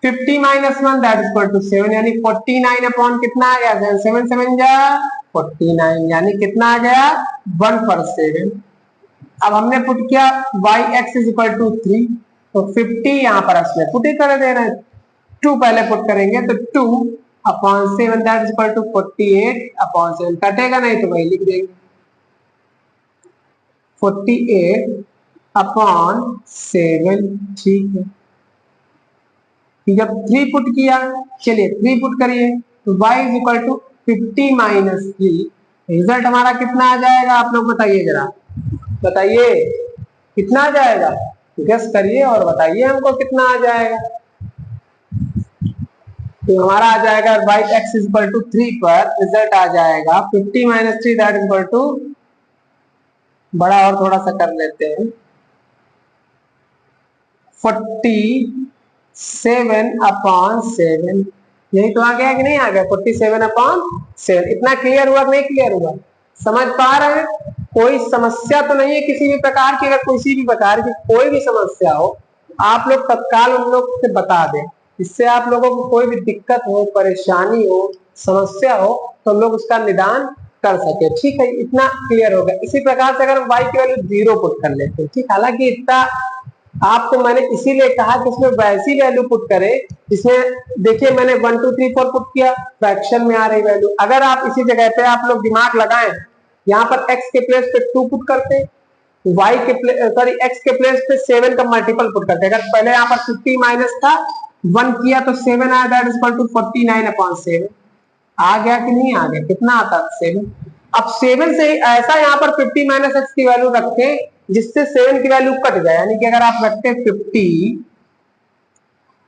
50 minus 1 that is equal to 7, यानी 49 अपॉन कितना आ गया, 7 7 जा 49, यानी कितना आ गया 1 पर 7। अब हमने पुट किया y x is equal to 3, तो 50 यहाँ पर इसमें पुट ही कर दे रहे हैं, 2 पहले पुट करेंगे तो 2 upon 7 that is equal to 48 upon 7, कटेगा नहीं तो वही लिख देंगे 48 अपॉन 7, ठीक है। जब 3 पुट किया, चलिए 3 पुट करिए तो y is equal to 50 minus 3, result हमारा कितना आ जाएगा, आप लोग बताइए जरा, बताइए कितना आ जाएगा, गेस करिए और बताइए हमको कितना आ जाएगा। तो हमारा आ जाएगा y x is equal to 3 पर रिजल्ट आ जाएगा 50 minus 3 that is equal to, बड़ा और थोड़ा सा कर लेते हैं, 47 अपॉन 7, यही तो आ गया कि नहीं आ गया, 47 अपॉन 7। इतना क्लियर हुआ कि नहीं क्लियर हुआ, समझ पा रहे हैं? कोई समस्या तो नहीं है किसी भी प्रकार की, अगर किसी भी प्रकार की कोई भी समस्या हो आप लोग तत्काल उन लोग से बता दें, इससे आप लोगों को कोई भी दिक्कत हो, परेशानी हो, समस्या हो तो हम लोग उसका निदान कर सके, ठीक है। इतना क्लियर हो गया। इसी प्रकार से अगर y की वैल्यू 0 पुट कर लेते हैं, ठीक, हालांकि इतना आपको मैंने इसीलिए कहा कि इसमें वैसी वैल्यू पुट करें, इसमें देखिए मैंने 1 2 3 4 पुट किया, फ्रैक्शन में आ रही वैल्यू। अगर आप इसी जगह पे आप लोग दिमाग लगाएं, यहाँ पर x के प्लेस पे 2 पुट करते, y के सॉरी x के प्लेस पे 7 का मल्टीपल पुट करते। अगर पहले यहाँ पर 50 माइनस था, 1 किया तो 7 आया, that is equal to 49 upon 7। आ गया कि नहीं आ गया, कितना आता 7। अब 7 से ऐसा यहाँ पर 50 माइनस एक्स की वैल्यू रखे जिससे 7 की वैल्यू कट जाए, यानी कि अगर आप रखते 50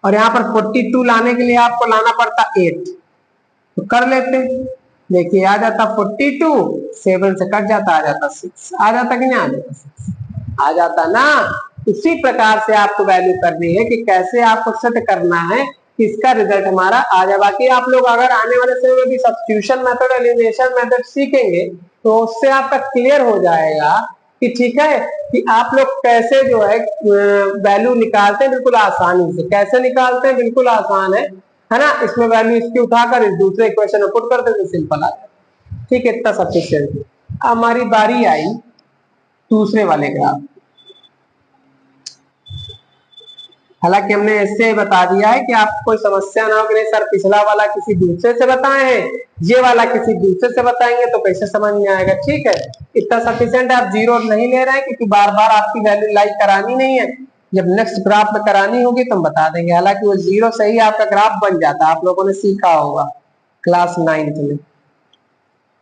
और यहाँ पर 42 लाने के लिए आपको लाना पड़ता 8, तो कर लेते, देखिए आ जाता 42, 7 से कट जाता, आ जाता 6, आ जाता कि नहीं आ जाता 6, आ जाता ना। इसी प्रकार से आपको वैल्यू करनी है कि कैसे आपको सेट करना है कि इसका रिजल्ट हमारा आ जाए। बाकी आप लोग अगर आने वाले समय में भी सब्स्टिट्यूशन मेथड, एलिमिनेशन मेथड सीखेंगे तो उससे आपका क्लियर हो जाएगा कि ठीक है कि आप लोग कैसे जो है वैल्यू निकालते हैं, बिल्कुल आसानी से कैसे निकालते हैं, बिल्कुल आसान है ना। इसमें वैल्यू इसकी उठाकर इस दूसरे इक्वेशन में पुट कर देते, सिंपल आ जाए, ठीक है, इतना सफिशिएंट। अब हमारी बारी आई दूसरे वाले ग्राफ। हालांकि हमने इससे बता दिया है कि आपको कोई समस्या ना हो कि नहीं सर पिछला वाला किसी दूसरे से बताए हैं, ये वाला किसी दूसरे से बताएंगे तो कैसे समझ में आएगा, ठीक है, इतना सफिशिएंट है। आप 0 नहीं ले रहे हैं क्योंकि बार बार आपकी वैल्यू लाइक करानी नहीं है, जब नेक्स्ट ग्राफ में करानी होगी तो हम बता देंगे। हालांकि वो 0 से ही आपका ग्राफ बन जाता है, आप लोगों ने सीखा होगा क्लास 9th में।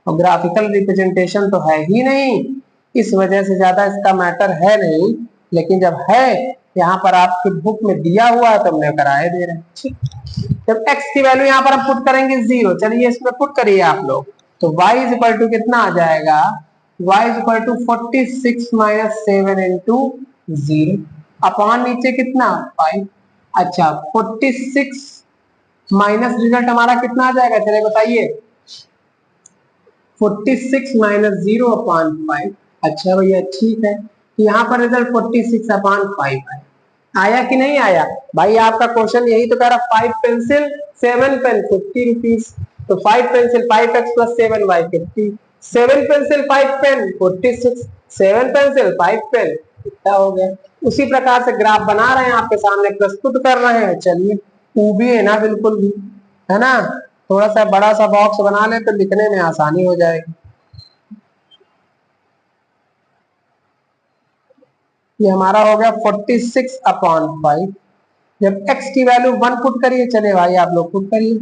और ग्राफिकल रिप्रेजेंटेशन तो है ही नहीं, इस वजह से ज्यादा इसका मैटर है नहीं, लेकिन जब है यहाँ पर आपकी बुक में दिया हुआ है तो हमने कराए दे रहे हैं, ठीक। जब x की वैल्यू यहाँ पर हम पुट करेंगे 0, चलिए इसमें पुट करिए आप लोग, तो y इज इक्वल टू कितना आ जाएगा, y is equal to 46 minus 7 into 0 upon नीचे कितना 5। अच्छा 46 माइनस रिजल्ट हमारा कितना आ जाएगा, चलिए बताइए, 46 माइनस 0 अपॉन 5। अच्छा भैया ठीक है, यहाँ पर रिजल्ट 46 अपॉन 5 है, आया कि नहीं आया भाई। आपका क्वेश्चन यही तो कह रहा, 5 पेंसिल 7 पेन 50 रुपीज, तो 5 pencil 5x plus 7y 50, 7 pencil 5 pen 46, 7 pencil 5 pen कितना हो गया। उसी प्रकार से ग्राफ बना रहे हैं, आपके सामने प्रस्तुत कर रहे हैं। चलिए टू भी है ना, बिल्कुल भी है ना, थोड़ा सा बड़ा सा बॉक्स बना ले तो लिखने में आसानी हो जाएगी। ये हमारा हो गया 46 अपॉन 5। जब x की वैल्यू 1 पुट करिए, चले भाई आप लोग पुट करिए,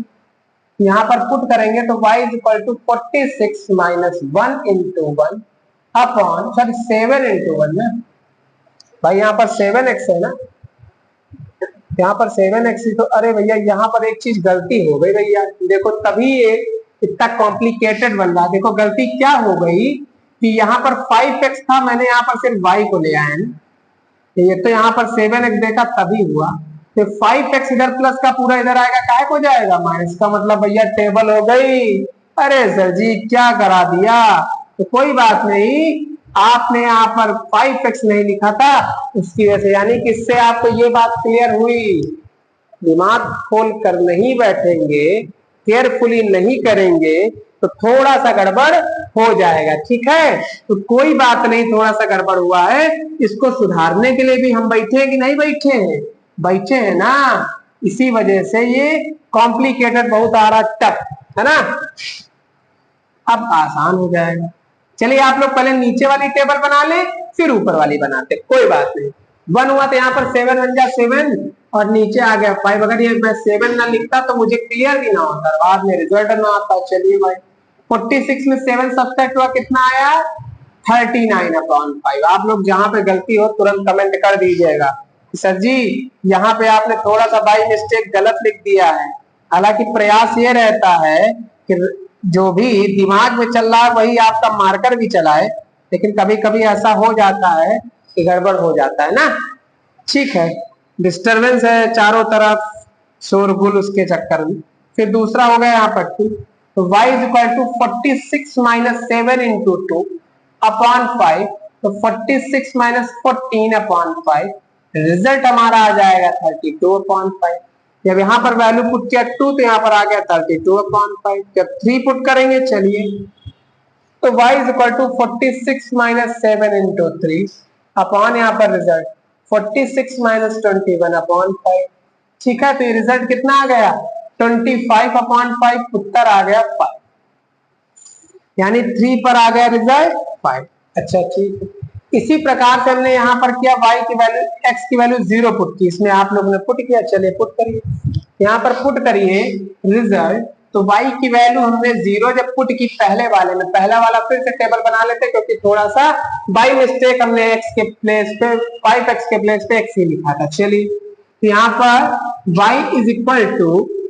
यहाँ पर पुट करेंगे तो y is equal to 46 minus 1 into 1 upon sorry 7 into 1 ना भाई, यहाँ पर 7x है ना, यहाँ पर 7x, तो अरे भैया यहाँ पर एक चीज गलती हो गई भैया, देखो तभी ये इतना कॉम्प्लिकेटेड बन रहा। देखो गलती क्या हो गई कि यहाँ पर 5x था, मैंने यहाँ पर सिर्फ y को ले आया ना, ये तो यहाँ पर 7x देखा तभी हुआ, तो 5x इधर प्लस का पूरा इधर आएगा, काय को जाएगा माइनस का, मतलब भैया टेबल हो गई। अरे सर जी क्या करा दिया, तो कोई बात नहीं, आपने यहाँ पर 5x नहीं लिखा था उसकी वजह से, यानी कि इससे आपको ये बात क्लियर हुई। दिमाग खोल कर नहीं बैठेंगे, केयरफुली नहीं करेंगे तो थोड़ा सा गड़बड़ हो जाएगा, ठीक है। तो कोई बात नहीं, थोड़ा सा गड़बड़ हुआ है, इसको सुधारने के लिए भी हम बैठे हैं कि नहीं बैठे हैं, बैठे हैं ना, इसी वजह से ये कॉम्प्लिकेटेड बहुत आ रहा, टफ है ना, अब आसान हो जाएगा। चलिए आप लोग पहले नीचे वाली टेबल बना ले, फिर ऊपर वाली बनाते, कोई बात नहीं। 1 हुआ तो यहाँ पर 7 बन जा 7 और नीचे आ गया 5। अगर ये मैं 7 ना लिखता तो मुझे क्लियर भी ना होता, बाद में रिजल्ट ना आता। चलिए भाई 46 में 7 सब्ट्रैक्ट हुआ, कितना आया 39/5। आप लोग जहां पे गलती हो तुरंत कमेंट कर दीजिएगा सर जी यहाँ पे आपने थोड़ा सा बाई मिस्टेक गलत लिख दिया है। हालांकि प्रयास ये रहता है कि जो भी दिमाग में चल रहा है वही आपका मार्कर भी चलाए, लेकिन कभी कभी ऐसा हो जाता है कि गड़बड़ हो जाता है ना, ठीक है। डिस्टरबेंस है चारों तरफ, शोरगुल, उसके चक्कर में। फिर दूसरा हो गया यहाँ पर 2, तो y is equal to 46 minus 7 into 2 upon 5, तो 46 माइनस 14 अपॉन 5, रिजल्ट हमारा आ जाएगा 32/5। जब यहाँ पर वैल्यू पुट किया 2 तो यहाँ पर आ गया 32/5। जब 3 पुट करेंगे, चलिए तो y is equal to 46 minus 7 into 3 upon यहाँ पर रिजल्ट 46 माइनस 21/5, ठीक है। तो ये रिजल्ट कितना आ गया 25/5, उत्तर आ गया 5, यानी 3 पर आ गया रिजल्ट 5। अच्छा ठीक है, इसी प्रकार से हमने यहाँ पर किया y की वैल्यू, x की वैल्यू 0 पुट की, इसमें आप लोगों ने पुट किया, चलिए पुट करिए, यहाँ पर पुट करिए रिजल्ट, तो y की वैल्यू हमने 0 जब पुट की पहले वाले में, पहला वाला फिर से टेबल बना लेते क्योंकि थोड़ा सा बाई मिस्टेक हमने x के प्लेस पे 5x के प्लेस पे x ही लिखा था। चलिए तो यहाँ पर y इज इक्वल टू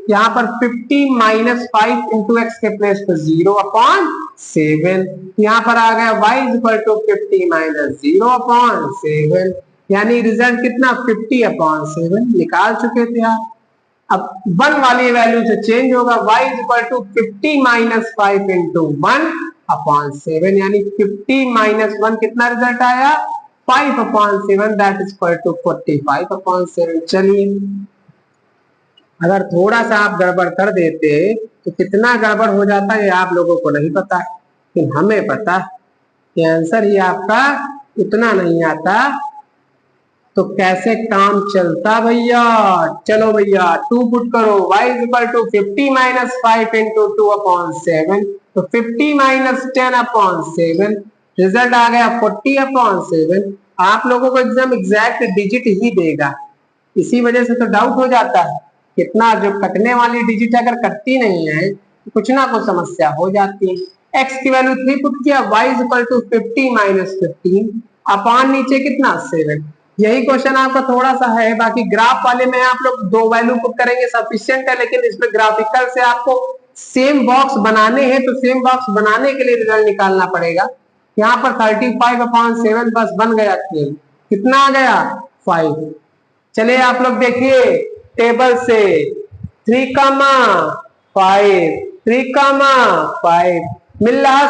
यहाँ पर 50 माइनस 5 इंटू एक्स के प्लेस पे 0/7, यहाँ पर आ गया y is equal to 50 minus 0/7, यानी रिजल्ट कितना 50/7 निकाल चुके थे आप। अब 1 वाली वैल्यू से चेंज होगा, y is equal to 50 minus 5 into 1/7, यानी 50 माइनस 1 कितना रिजल्ट आया 5/7, दैट इज इक्वल टू 45/7। चलिए अगर थोड़ा सा आप गड़बड़ कर देते तो कितना गड़बड़ हो जाता है ये आप लोगों को नहीं पता, लेकिन हमें पता कि आंसर ही आपका उतना नहीं आता, तो कैसे काम चलता भैया। चलो भैया 2 पुट करो, y is equal to 50 minus 5 into 2/7, तो 50 माइनस 10/7, रिजल्ट आ गया 40/7। आप लोगों को एग्जाम एग्जैक्ट डिजिट ही देगा, इसी वजह से तो डाउट हो जाता है, कितना जो कटने वाली डिजिट अगर कटती नहीं है तो कुछ ना कुछ समस्या हो जाती है। x की वैल्यू 3 पुट किया, y is equal to 50 minus 15 upon नीचे कितना 7, यही क्वेश्चन आपका थोड़ा सा है। बाकी ग्राफ वाले में आप लोग 2 वैल्यू पुट करेंगे सफिशिएंट है, लेकिन इसमें ग्राफिकल से आपको सेम बॉक्स बनाने हैं, तो सेम बॉक्स बनाने के लिए रिजल्ट निकालना पड़ेगा। यहाँ पर 35/7 बस बन गया, कितना आ गया 5। चलिए आप लोग देखिए टेबल से 3,5 3,5 मिल रहा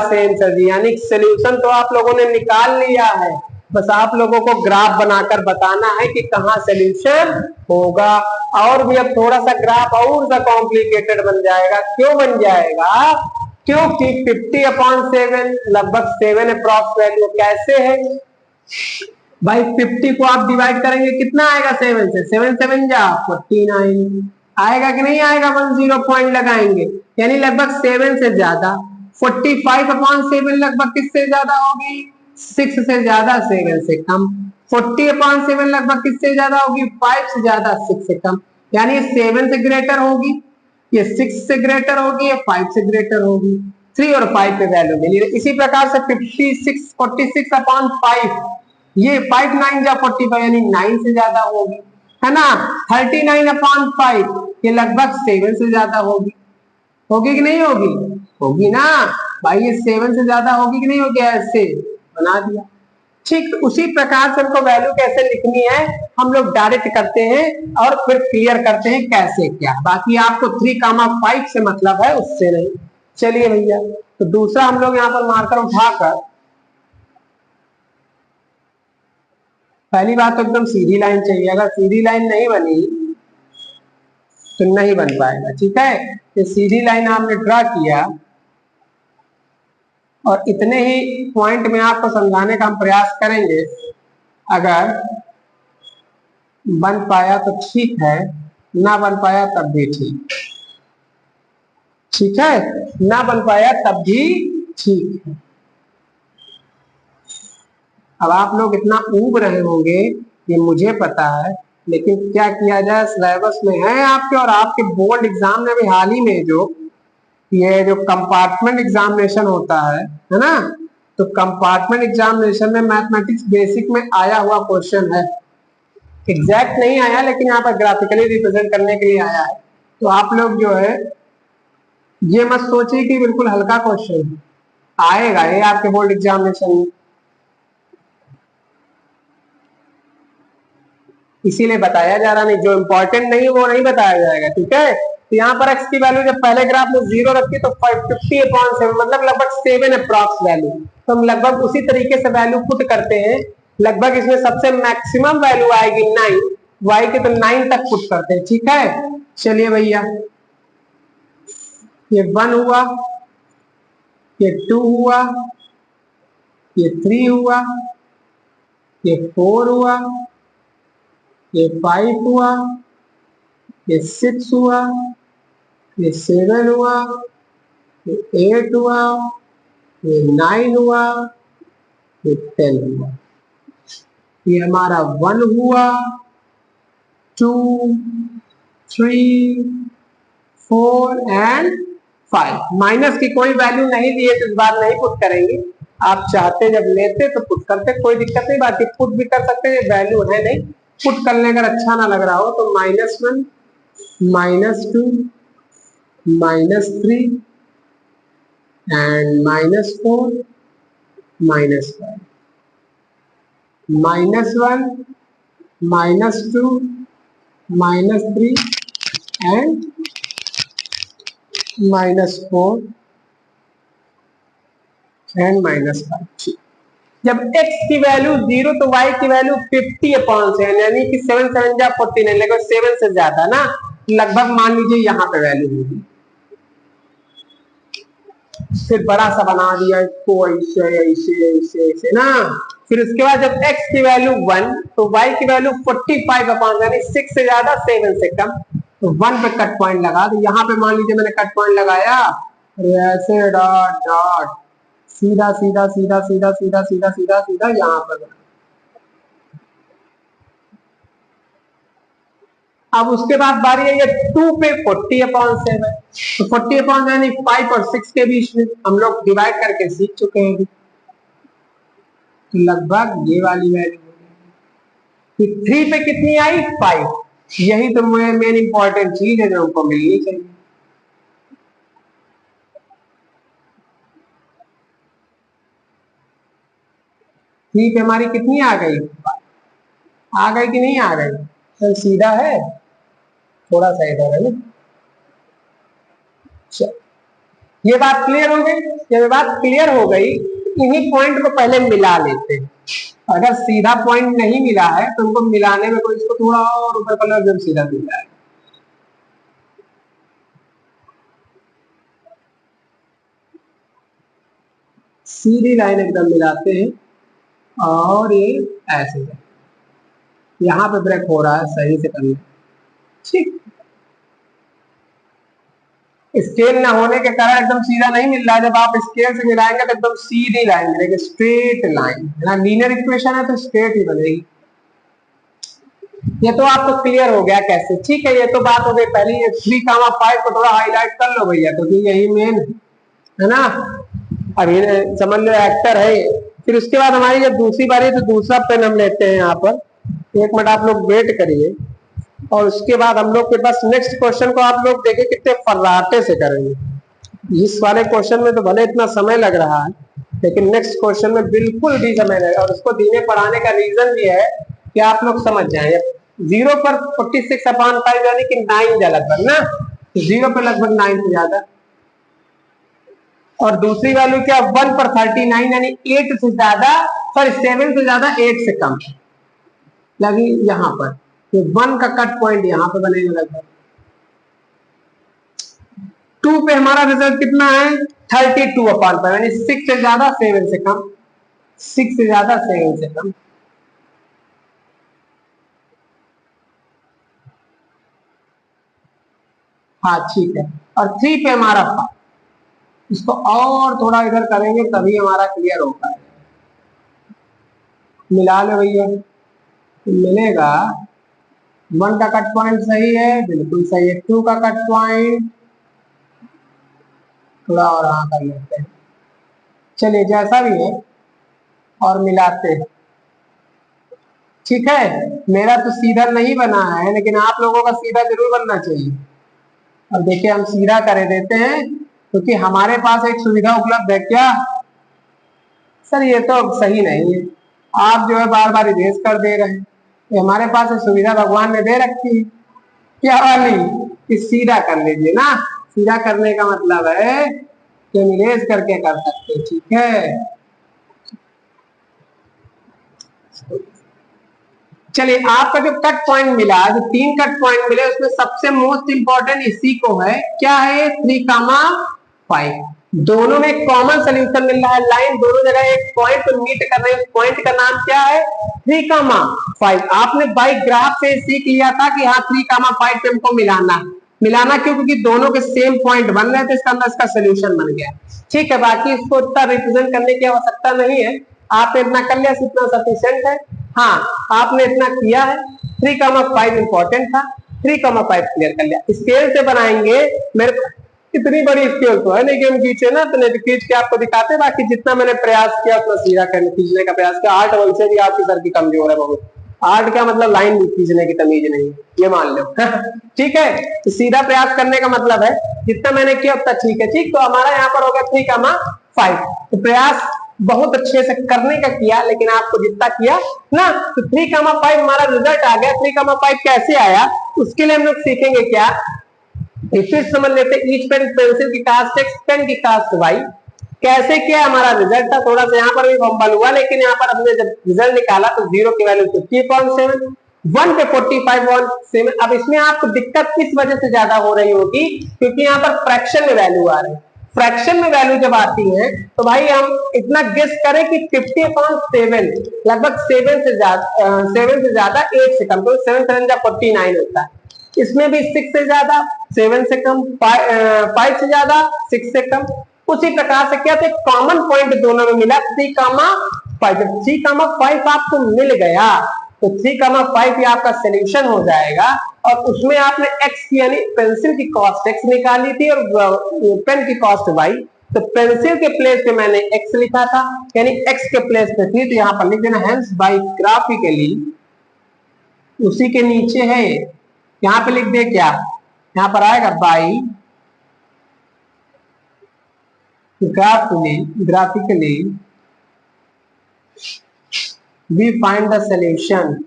सेम सर जी, यानी सोल्यूशन तो आप लोगों ने निकाल लिया है, बस आप लोगों को ग्राफ बनाकर बताना है कि कहाँ सोल्यूशन होगा। और भी अब थोड़ा सा ग्राफ और सा कॉम्प्लिकेटेड बन जाएगा, क्यों बन जाएगा, क्योंकि 50/7 लगभग 7 अप्रॉक्स वैल्यू कैसे है भाई, 50 को आप डिवाइड करेंगे कितना आएगा 7 से, 7 7 जा 49 आएगा कि नहीं आएगा, 10 पॉइंट लगाएंगे, यानी लगभग 7 से ज्यादा। 45/7 लगभग किससे ज्यादा होगी 6 से ज्यादा 7 से कम। 40/7 लगभग किससे ज्यादा होगी 5 से ज्यादा 6 से कम, यानी 7 से ग्रेटर होगी। ये 6 से ग्रेटर होगी या 5 से ग्रेटर होगी, 3 और 5 पे वैल्यू मिली। इसी प्रकार से 46 अपॉन 5, ये 5 9 जा 45 यानी 9 से ज्यादा होगी, है ना। 39 अपॉन 5 ये लगभग 7 से ज्यादा होगी, होगी कि नहीं होगी, होगी ना भाई, ये 7 से ज्यादा होगी कि नहीं होगी, ऐसे बना दिया। ठीक उसी प्रकार से हमको वैल्यू कैसे लिखनी है हम लोग डायरेक्ट करते हैं और फिर क्लियर करते हैं कैसे क्या, बाकी आपको 3,5 से मतलब है, उससे नहीं। चलिए भैया, तो दूसरा हम लोग यहाँ पर मार्कर उठाकर, पहली बात तो एकदम सीधी लाइन चाहिए, अगर सीधी लाइन नहीं बनी तो नहीं बन पाएगा, ठीक है। ये सीधी लाइन आपने ड्रा किया और इतने ही पॉइंट में आपको समझाने का हम प्रयास करेंगे, अगर बन पाया तो ठीक है, ना बन पाया तब भी ठीक है, ना बन पाया तब भी ठीक है। अब आप लोग इतना ऊब रहे होंगे ये मुझे पता है, लेकिन क्या किया जाए, सिलेबस में है आपके, और आपके बोर्ड एग्जाम में भी हाल ही में ये जो कंपार्टमेंट एग्जामिनेशन होता है ना, तो कंपार्टमेंट एग्जामिनेशन में मैथमेटिक्स बेसिक में आया हुआ क्वेश्चन है, एग्जैक्ट नहीं आया लेकिन यहाँ पर ग्राफिकली रिप्रेजेंट करने के लिए आया है। तो आप लोग जो है ये मत सोचिए कि बिल्कुल हल्का क्वेश्चन आएगा ये आपके बोर्ड एग्जामिनेशन में, इसीलिए बताया जा रहा, नहीं जो इंपॉर्टेंट नहीं है वो नहीं बताया जाएगा, ठीक है। तो यहाँ पर x की वैल्यू जब पहले ग्राफ में 0 रखी तो 50/7 मतलब लगभग 7 अप्रॉक्स वैल्यू, तो हम लगभग उसी तरीके से वैल्यू पुट करते हैं, लगभग इसमें सबसे मैक्सिमम वैल्यू आएगी 9, y के तो 9 तक पुट करते हैं, ठीक है। चलिए भैया, ये 1 हुआ, ये 2 हुआ, ये 3 हुआ, ये 4 हुआ, ये 5 हुआ, ये 6 हुआ, ये 7 हुआ, ये 8 हुआ, ये 9 हुआ, ये 10 हुआ, ये हमारा 1 हुआ, 2 3 4 एंड 5। माइनस की कोई वैल्यू नहीं दी है तो इस बार नहीं पुट करेंगे, आप चाहते जब लेते तो पुट करते, कोई दिक्कत नहीं, बाकी पुट भी कर सकते हैं, वैल्यू है नहीं, पुट करने अगर अच्छा ना लग रहा हो तो -1 -2 -3 and -4 -5, -1 -2 -3 and -4 and -5। जब x की वैल्यू 0 तो y की वैल्यू 50/7 यानी कि 7 7 जा 49, लेकिन 7 से ज्यादा ना, लगभग मान लीजिए यहाँ पे वैल्यू होगी, फिर बड़ा सा बना दिया इसको, ऐसे ऐसे ऐसे ऐसे ना, फिर उसके बाद जब x की वैल्यू 1 तो y की वैल्यू 45/, यानी 6 से ज्यादा 7 से कम, तो 1 पे कट पॉइंट लगा, तो यहाँ पे मान लीजिए मैंने कट पॉइंट लगाया, ऐसे डॉट डॉट सीधा सीधा सीधा सीधा सीधा सीधा सीधा सीधा यहाँ पर। अब उसके बाद बारी है ये 2 पे 40/7, तो 40/7 यानी 5 और 6 के बीच में हम लोग डिवाइड करके सीख चुके हैं, तो लगभग ये वाली वैल्यू 3 पे कितनी आई 5, यही तो मेन इंपॉर्टेंट चीज है जो हमको मिलनी चाहिए। ठीक है, हमारी कितनी आ गई कि नहीं आ गई, तो सीधा है, थोड़ा सा इधर है ना। ये बात क्लियर हो गई, जब बात क्लियर हो गई इन्हीं पॉइंट को पहले मिला लेते हैं, अगर सीधा पॉइंट नहीं मिला है तो उनको मिलाने में कोई, इसको थोड़ा और ऊपर कलर जब सीधा मिल जाए, सीधी लाइन एकदम मिलाते हैं, और ये ऐसे यहाँ पे ब्रेक हो रहा है, सही से करना, ठीक। स्केल ना होने के कारण एकदम सीधा नहीं मिल रहा है, जब आप स्केल से मिलाएंगे तो एकदम सीधी लाइन मिलेगी, स्ट्रेट लाइन है ना, लीनियर इक्वेशन है तो स्ट्रेट ही बनेगी। ये तो आपको क्लियर हो गया कैसे, ठीक है। ये तो बात हो गई पहली, 3,5 को थोड़ा हाईलाइट कर लो भैया, क्योंकि यही मेन है ना। अभी समझ लो एक्टर है। फिर उसके बाद हमारी जब दूसरी बारी, तो दूसरा पेन हम लेते हैं यहाँ पर। एक मिनट आप लोग वेट करिए, और उसके बाद हम लोग के पास नेक्स्ट क्वेश्चन को आप लोग देखें कितने फर्राटे से करेंगे। इस वाले क्वेश्चन में तो भले इतना समय लग रहा है, लेकिन नेक्स्ट क्वेश्चन में बिल्कुल भी समय लगेगा। और उसको धीमे पढ़ाने का रीजन भी है कि आप लोग समझ जाए। 0 पर 46/5 यानी कि 9 लगभग ना, 0 पर लगभग 9 से ज्यादा। और दूसरी वैल्यू क्या, 1 पर 39 यानी 8 से ज्यादा, सॉरी 7 से ज्यादा 8 से कम लगी यहाँ पर। तो 1 का कट पॉइंट यहाँ पे बनेगा लगभग। 2 पे हमारा रिजल्ट कितना है, 32/5 यानी 6 से ज्यादा 7 से कम, 6 से ज्यादा 7 से कम। हाँ ठीक है। और 3 पे हमारा 5, इसको और थोड़ा इधर करेंगे तभी हमारा क्लियर हो पाएगा। मिला लो भैया, मिलेगा। 1 का कट पॉइंट सही है, बिल्कुल सही है। 2 का कट पॉइंट थोड़ा और हाँ कर लेते हैं, चलिए जैसा भी है, और मिलाते हैं। ठीक है, मेरा तो सीधा नहीं बना है, लेकिन आप लोगों का सीधा जरूर बनना चाहिए। अब देखिए हम सीधा कर देते हैं, क्योंकि हमारे पास एक सुविधा उपलब्ध है। क्या सर, ये तो सही नहीं है, आप जो है बार बार इरेज कर दे रहे हैं। ये हमारे पास सुविधा भगवान ने दे रखी है, क्या वाली, कि सीधा कर लीजिए ना। सीधा करने का मतलब है कि हम इरेज करके कर सकते हैं, ठीक है। चलिए, आपका जो कट पॉइंट मिला, जो 3 कट पॉइंट मिले, उसमें सबसे मोस्ट इंपॉर्टेंट इसी को है। क्या है, 3,5। दोनों में कॉमन सोल्यूशन मिल रहा है। लाइन दोनों जगह एक पॉइंट को मीट कर रहे हैं, पॉइंट का नाम क्या है, 3,5। आपने बाई ग्राफ से सीख लिया था कि हाँ 3,5 पे हमको मिलाना क्यों, क्योंकि दोनों के सेम पॉइंट बन रहे थे, इसका अंदर इसका सोल्यूशन बन गया। ठीक है, बाकी इसको इतना रिप्रेजेंट करने की आवश्यकता नहीं है, आपने इतना कर लिया, इतना सफिशिएंट है। हाँ, आपने इतना किया है। 3,5 इंपॉर्टेंट था, 3,5 क्लियर कर लिया। स्केल से बनाएंगे, मेरे इतनी बड़ी स्केल तो है नहीं कि हम खींचे ना, तो खींच के आपको दिखाते। बाकी जितना मैंने प्रयास किया उतना सीधा करने खींचने का प्रयास किया। आर्ट वैसे भी आपकी सर की कमजोर है बहुत। आर्ट का मतलब लाइन खींचने की तमीज नहीं, ये मान लो। ठीक है, तो सीधा प्रयास करने का मतलब है जितना मैंने किया उतना ठीक है। ठीक, तो हमारा यहाँ पर होगा 3,5। तो प्रयास बहुत अच्छे से करने का किया, लेकिन आपको जितना किया ना, तो 3,5 हमारा रिजल्ट आ गया। 3,5 कैसे आया, उसके लिए हम लोग सीखेंगे क्या, फिर समझ लेते। ईच पेन पेंसिल की कास्ट एक्स, पेन की कास्ट वाई। कैसे किया हमारा रिजल्ट था, थोड़ा सा यहाँ पर भी बम्बल हुआ, लेकिन यहाँ पर हमने जब रिजल्ट निकाला तो 0 की वैल्यू 50.7, 1 पे 45.7। अब इसमें आपको दिक्कत किस वजह से ज्यादा हो रही होगी, क्योंकि यहाँ पर फ्रैक्शन में वैल्यू आ रही है। फ्रैक्शन में वैल्यू जब आती है तो भाई हम इतना गेस करें कि 50.7 लगभग 7 से ज्यादा 8 से कम, तो 7 7 49 होता है। इसमें भी 6 से ज्यादा 7 से कम, 5 से ज्यादा 6 से कम। उसी प्रकार से क्या थे, कॉमन पॉइंट दोनों में मिला 3,5। जब 3,5 आपको मिल गया तो 3,5 आपका सोल्यूशन हो जाएगा। और उसमें आपने x यानी पेंसिल की कॉस्ट x निकाली थी और पेन की कॉस्ट y। तो पेंसिल के प्लेस पे मैंने x लिखा था, यानी x के प्लेस पे थी, तो यहां पर लिख देना हेंस बाय ग्राफिकली। उसी के नीचे है, यहां पे लिख दे क्या, यहां पर आएगा by graphically we find the solution.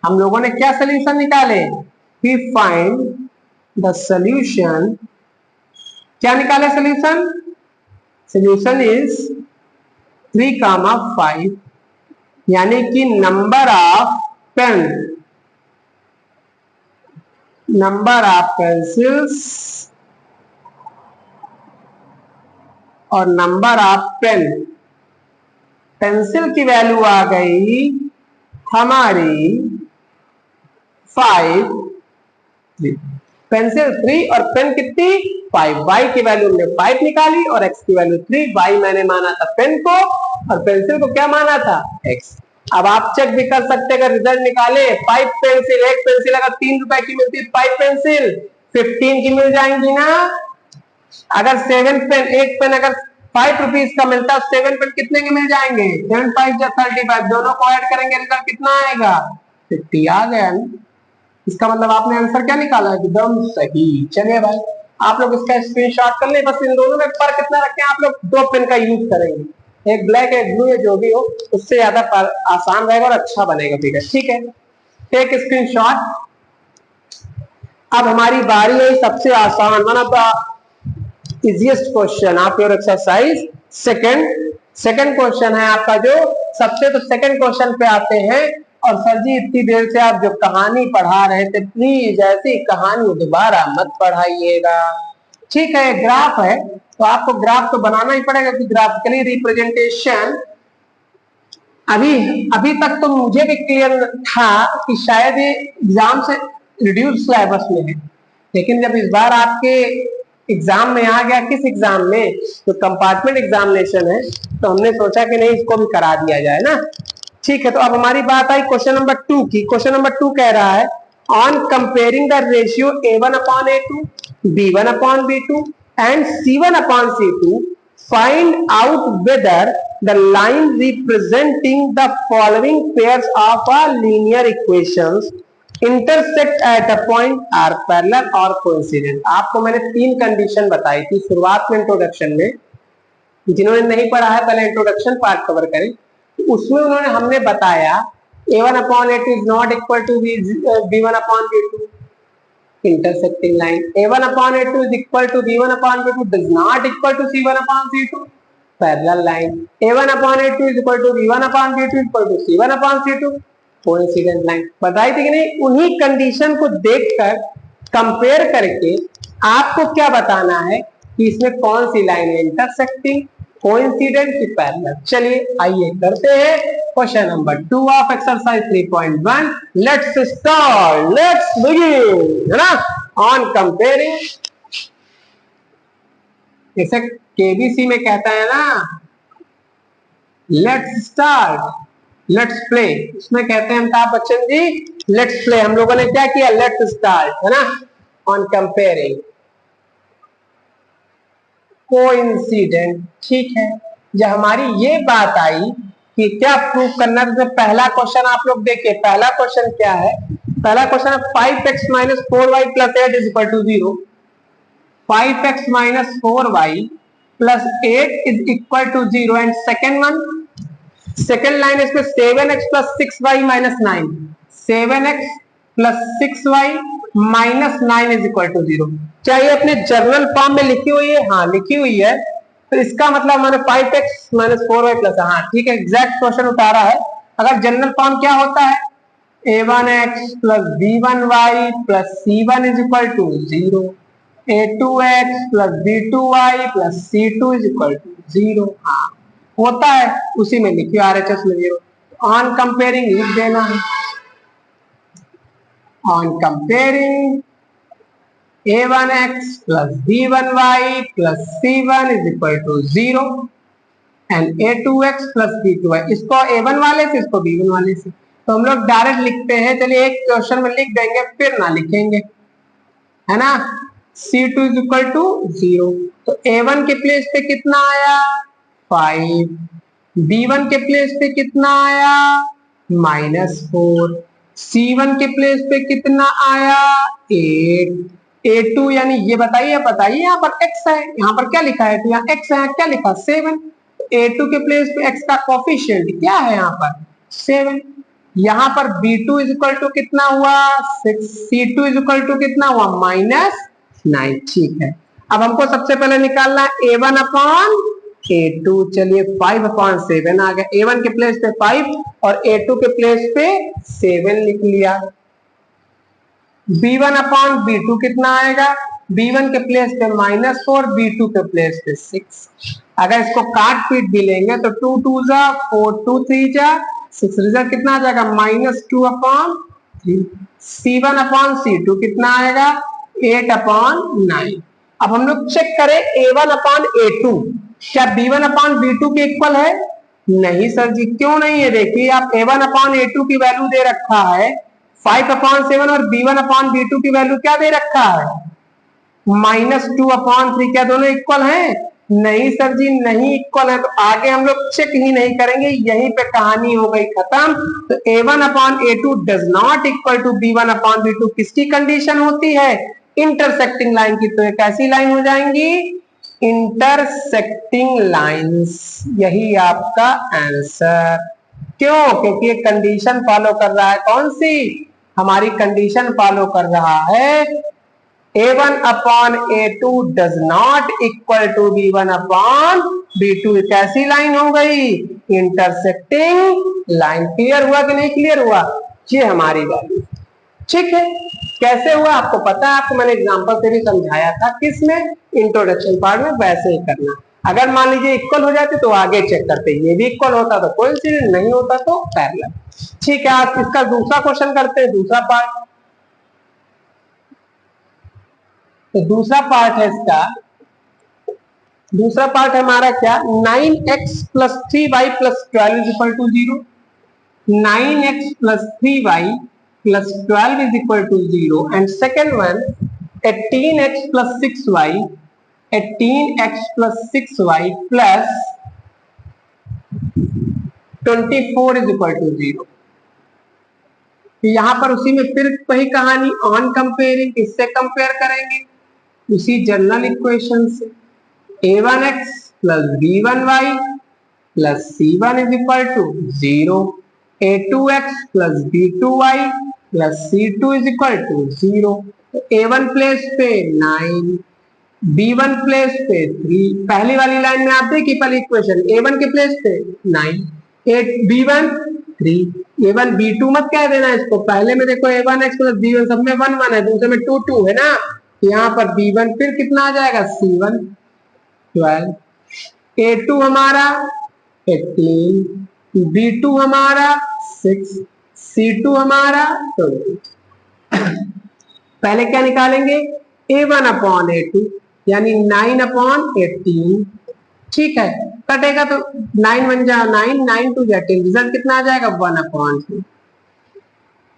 हम लोगों ने क्या सोल्यूशन निकाले, वी फाइंड द सोल्यूशन। क्या निकाले सोल्यूशन, सोल्यूशन इज 3,5 यानी कि नंबर ऑफ पेंसिल्स और नंबर ऑफ पेन। पेंसिल की वैल्यू आ गई हमारी 5, पेंसिल 3 और पेन कितनी 5। y की वैल्यू हमने 5 निकाली और x की वैल्यू 3। y मैंने माना था पेन को और पेंसिल को क्या माना था, x। अब आप चेक भी कर सकते हैं, अगर रिजल्ट निकाले 5 पेंसिल, एक पेंसिल अगर 3 रुपए की मिलती है 5 पेंसिल 15 की मिल जाएंगी ना। अगर 7 पेन, एक पेन अगर 5 रुपीज का मिलता है 7 पेन कितने के मिल जाएंगे? 7 5 या 35, दोनों को ऐड करेंगे रिजल्ट कितना आएगा? 50 आ गया ना। इसका मतलब आपने आंसर क्या निकाला? एकदम सही। चलिए भाई आप लोग इसका स्क्रीनशॉट कर ले, बस इन दोनों में फर्क कितना रखें, आप लोग 2 पेन का यूज करेंगे, एक ब्लैक एक ब्लू, जो भी हो उससे ज्यादा आसान रहेगा और अच्छा बनेगा फिगर। ठीक है, टेक स्क्रीनशॉट। अब हमारी बारी है सबसे आसान, one of the easiest question of your exercise second question है आपका जो सबसे, तो सेकंड क्वेश्चन पे आते हैं। और सर जी इतनी देर से आप जो कहानी पढ़ा रहे थे प्लीज ऐसी कहानी दोबारा मत पढ़ाइएगा। ठीक है, ग्राफ है तो आपको ग्राफ तो बनाना ही पड़ेगा कि ग्राफिकली रिप्रेजेंटेशन। अभी तक तो मुझे भी क्लियर था कि शायद ये एग्जाम से रिड्यूस सिलेबस में है, लेकिन जब इस बार आपके एग्जाम में आ गया, किस एग्जाम में, तो कंपार्टमेंट एग्जामिनेशन है, तो हमने सोचा कि नहीं इसको भी करा दिया जाए ना। ठीक है, तो अब हमारी बात आई क्वेश्चन नंबर 2 की। क्वेश्चन नंबर 2 कह रहा है on comparing the ratio A1/A2, B1/B2 and C1/C2 find out whether the line representing the following pairs of a linear equations intersect at a point are parallel or coincident। आपको मैंने 3 condition बताई थी शुरुआत में introduction में, जिन्होंने नहीं पढ़ा है पहले इंट्रोडक्शन पार्ट कवर करें। उसमें उन्होंने हमने बताया A1/A2 is not equal to B1/B2 intersecting line, A1/A2 is equal to B1/B2 does not equal to C1/C2 parallel line, A1/A2 is equal to B1/B2 equal to C1/C2 coincident line. बताई थी कि नहीं? उन्हीं कंडीशन को देखकर compare करके आपको क्या बताना है कि इसमें कौन सी लाइन है इंटरसेक्टिंग, कोइंसिडेंट की पैरेलल। चलिए आइए करते हैं question number 2 of exercise 3.1। Let's start, let's begin, है ना। ऑन कंपेयरिंग, जैसे केबीसी में कहता है ना लेट्स स्टार्ट लेट्स प्ले, इसमें कहते हैं अमिताभ बच्चन जी लेट्स प्ले। हम लोगों ने क्या किया? लेट्स स्टार्ट, है ना। On comparing coincident. ठीक है, जब हमारी ये बात आई कि क्या प्रूफ करना, तो पहला क्वेश्चन आप लोग देखिए। पहला क्वेश्चन क्या है? पहला क्वेश्चन है 5x - 4y + 8 = 0। 5x - 4y + 8 = 0। And second one, second line इसमें 7x + 6y - 9, 7x + 6y - 9 = 0। क्या ये अपने जर्नल फॉर्म में लिखी हुई है? हाँ लिखी हुई है। तो इसका मतलब हमारे 5x - 4y +, हाँ ठीक है, एग्जैक्ट क्वेश्चन उतारा है। अगर जनरल फॉर्म क्या होता है? A1x + B1y + C1 = 0, A2x + B2y + C2 = 0। हाँ होता है, उसी में लिखिए RHS में 0। ऑन कंपेयरिंग लिख देना है। On comparing A1x + B1y + C1 = 0 and A2x + B2y, इसको A1 वाले से इसको B1 वाले से, तो हम लोग डायरेक्ट लिखते हैं। चलिए एक क्वेश्चन में लिख देंगे फिर ना लिखेंगे, है ना। C2 = 0, तो A1 के प्लेस पे कितना आया? 5, B1 के प्लेस पे कितना आया? -4, C1 के प्लेस पे कितना आया? 8, A2 यानी ये बताइए यहाँ पर x है, यहाँ पर क्या लिखा है? तो यहाँ x है, क्या लिखा? 7। A2 के प्लेस पे x का कोफिशिएंट क्या है? यहाँ पर 7। यहाँ पर B2 = कितना हुआ? 6, C2 = कितना हुआ? -9। ठीक है, अब हमको सबसे पहले निकालना है A1/A2। चलिए 5/7 आ गया। A1 के प्लेस पे 5 और A2 के प्लेस पे 7 लिख लिया। B1/B2 कितना आएगा? B1 के प्लेस पे -4, B2 के प्लेस पे 6। अगर इसको काट पीट भी लेंगे तो 2 2 जा 4, 2 3 जा 6, रिजल्ट कितना आ जाएगा? -2/3। C1/C2 कितना आएगा? 8/9। अब हम लोग चेक करें A1/A2 क्या B1/B2 के इक्वल है? नहीं सर जी, क्यों नहीं है? देखिए आप a1/a2 की वैल्यू दे रखा है 5/7 और b1/b2 की वैल्यू क्या दे रखा है -2/3। क्या दोनों इक्वल हैं? नहीं सर जी, नहीं इक्वल है, तो आगे हम लोग चेक ही नहीं करेंगे, यहीं पे कहानी हो गई खत्म। तो a1/a2 does not equal to b1/b2 किसकी कंडीशन होती है? इंटरसेक्टिंग लाइन की। तो ये कैसी लाइन हो जाएंगी? Intersecting lines. यही आपका आंसर। क्यों? क्योंकि ये कंडीशन फॉलो कर रहा है, कौन सी? हमारी कंडीशन फॉलो कर रहा है a1/a2 does not equal to b1/b2। कैसी लाइन हो गई? Intersecting line. क्लियर हुआ कि नहीं क्लियर हुआ? ये हमारी वैल्यू। ठीक है, कैसे हुआ आपको पता है, आपको मैंने एग्जांपल से भी समझाया था, किसमें? इंट्रोडक्शन पार्ट में। वैसे ही करना। अगर मान लीजिए इक्वल हो जाते तो आगे चेक करते, ये भी इक्वल होता तो कोइंसिडेंट, नहीं होता तो पैरेलल। ठीक है, आप इसका दूसरा क्वेश्चन करते हैं, दूसरा पार्ट। तो दूसरा पार्ट है इसका, दूसरा पार्ट हमारा क्या? 9x + 3y + 12 = 0। 9x + 3y + 12 = 0। And second one 18x + 6y, 18x + 6y + 24 = 0। यहां पर उसी में फिर वही कहानी, ऑन कंपेयरिंग, किससे कंपेयर करेंगे? उसी जनरल इक्वेशन से। a1x + b1y + c1 = 0। a2x + b2y + c2 = 0। तो a1 प्लेस पे 9, b1 प्लेस पे 3। पहली वाली लाइन में आप देखिए पहली इक्वेशन, a1 के प्लेस पे 9, b1 3, a1 b2 मत कह देना इसको। पहले में देखो a1x + b1 सब में 1 1 है, दूसरे में 2 2 है ना। यहाँ पर b1 फिर कितना आ जाएगा? c1 12, a2 हमारा 18, b2 हमारा 6, c2 हमारा 20। पहले क्या निकालेंगे? a1/a2 यानी 9/18। ठीक है, कटेगा तो 9 बन जाए 9, 9 2 18, रिजल्ट कितना आ जाएगा? 1/2।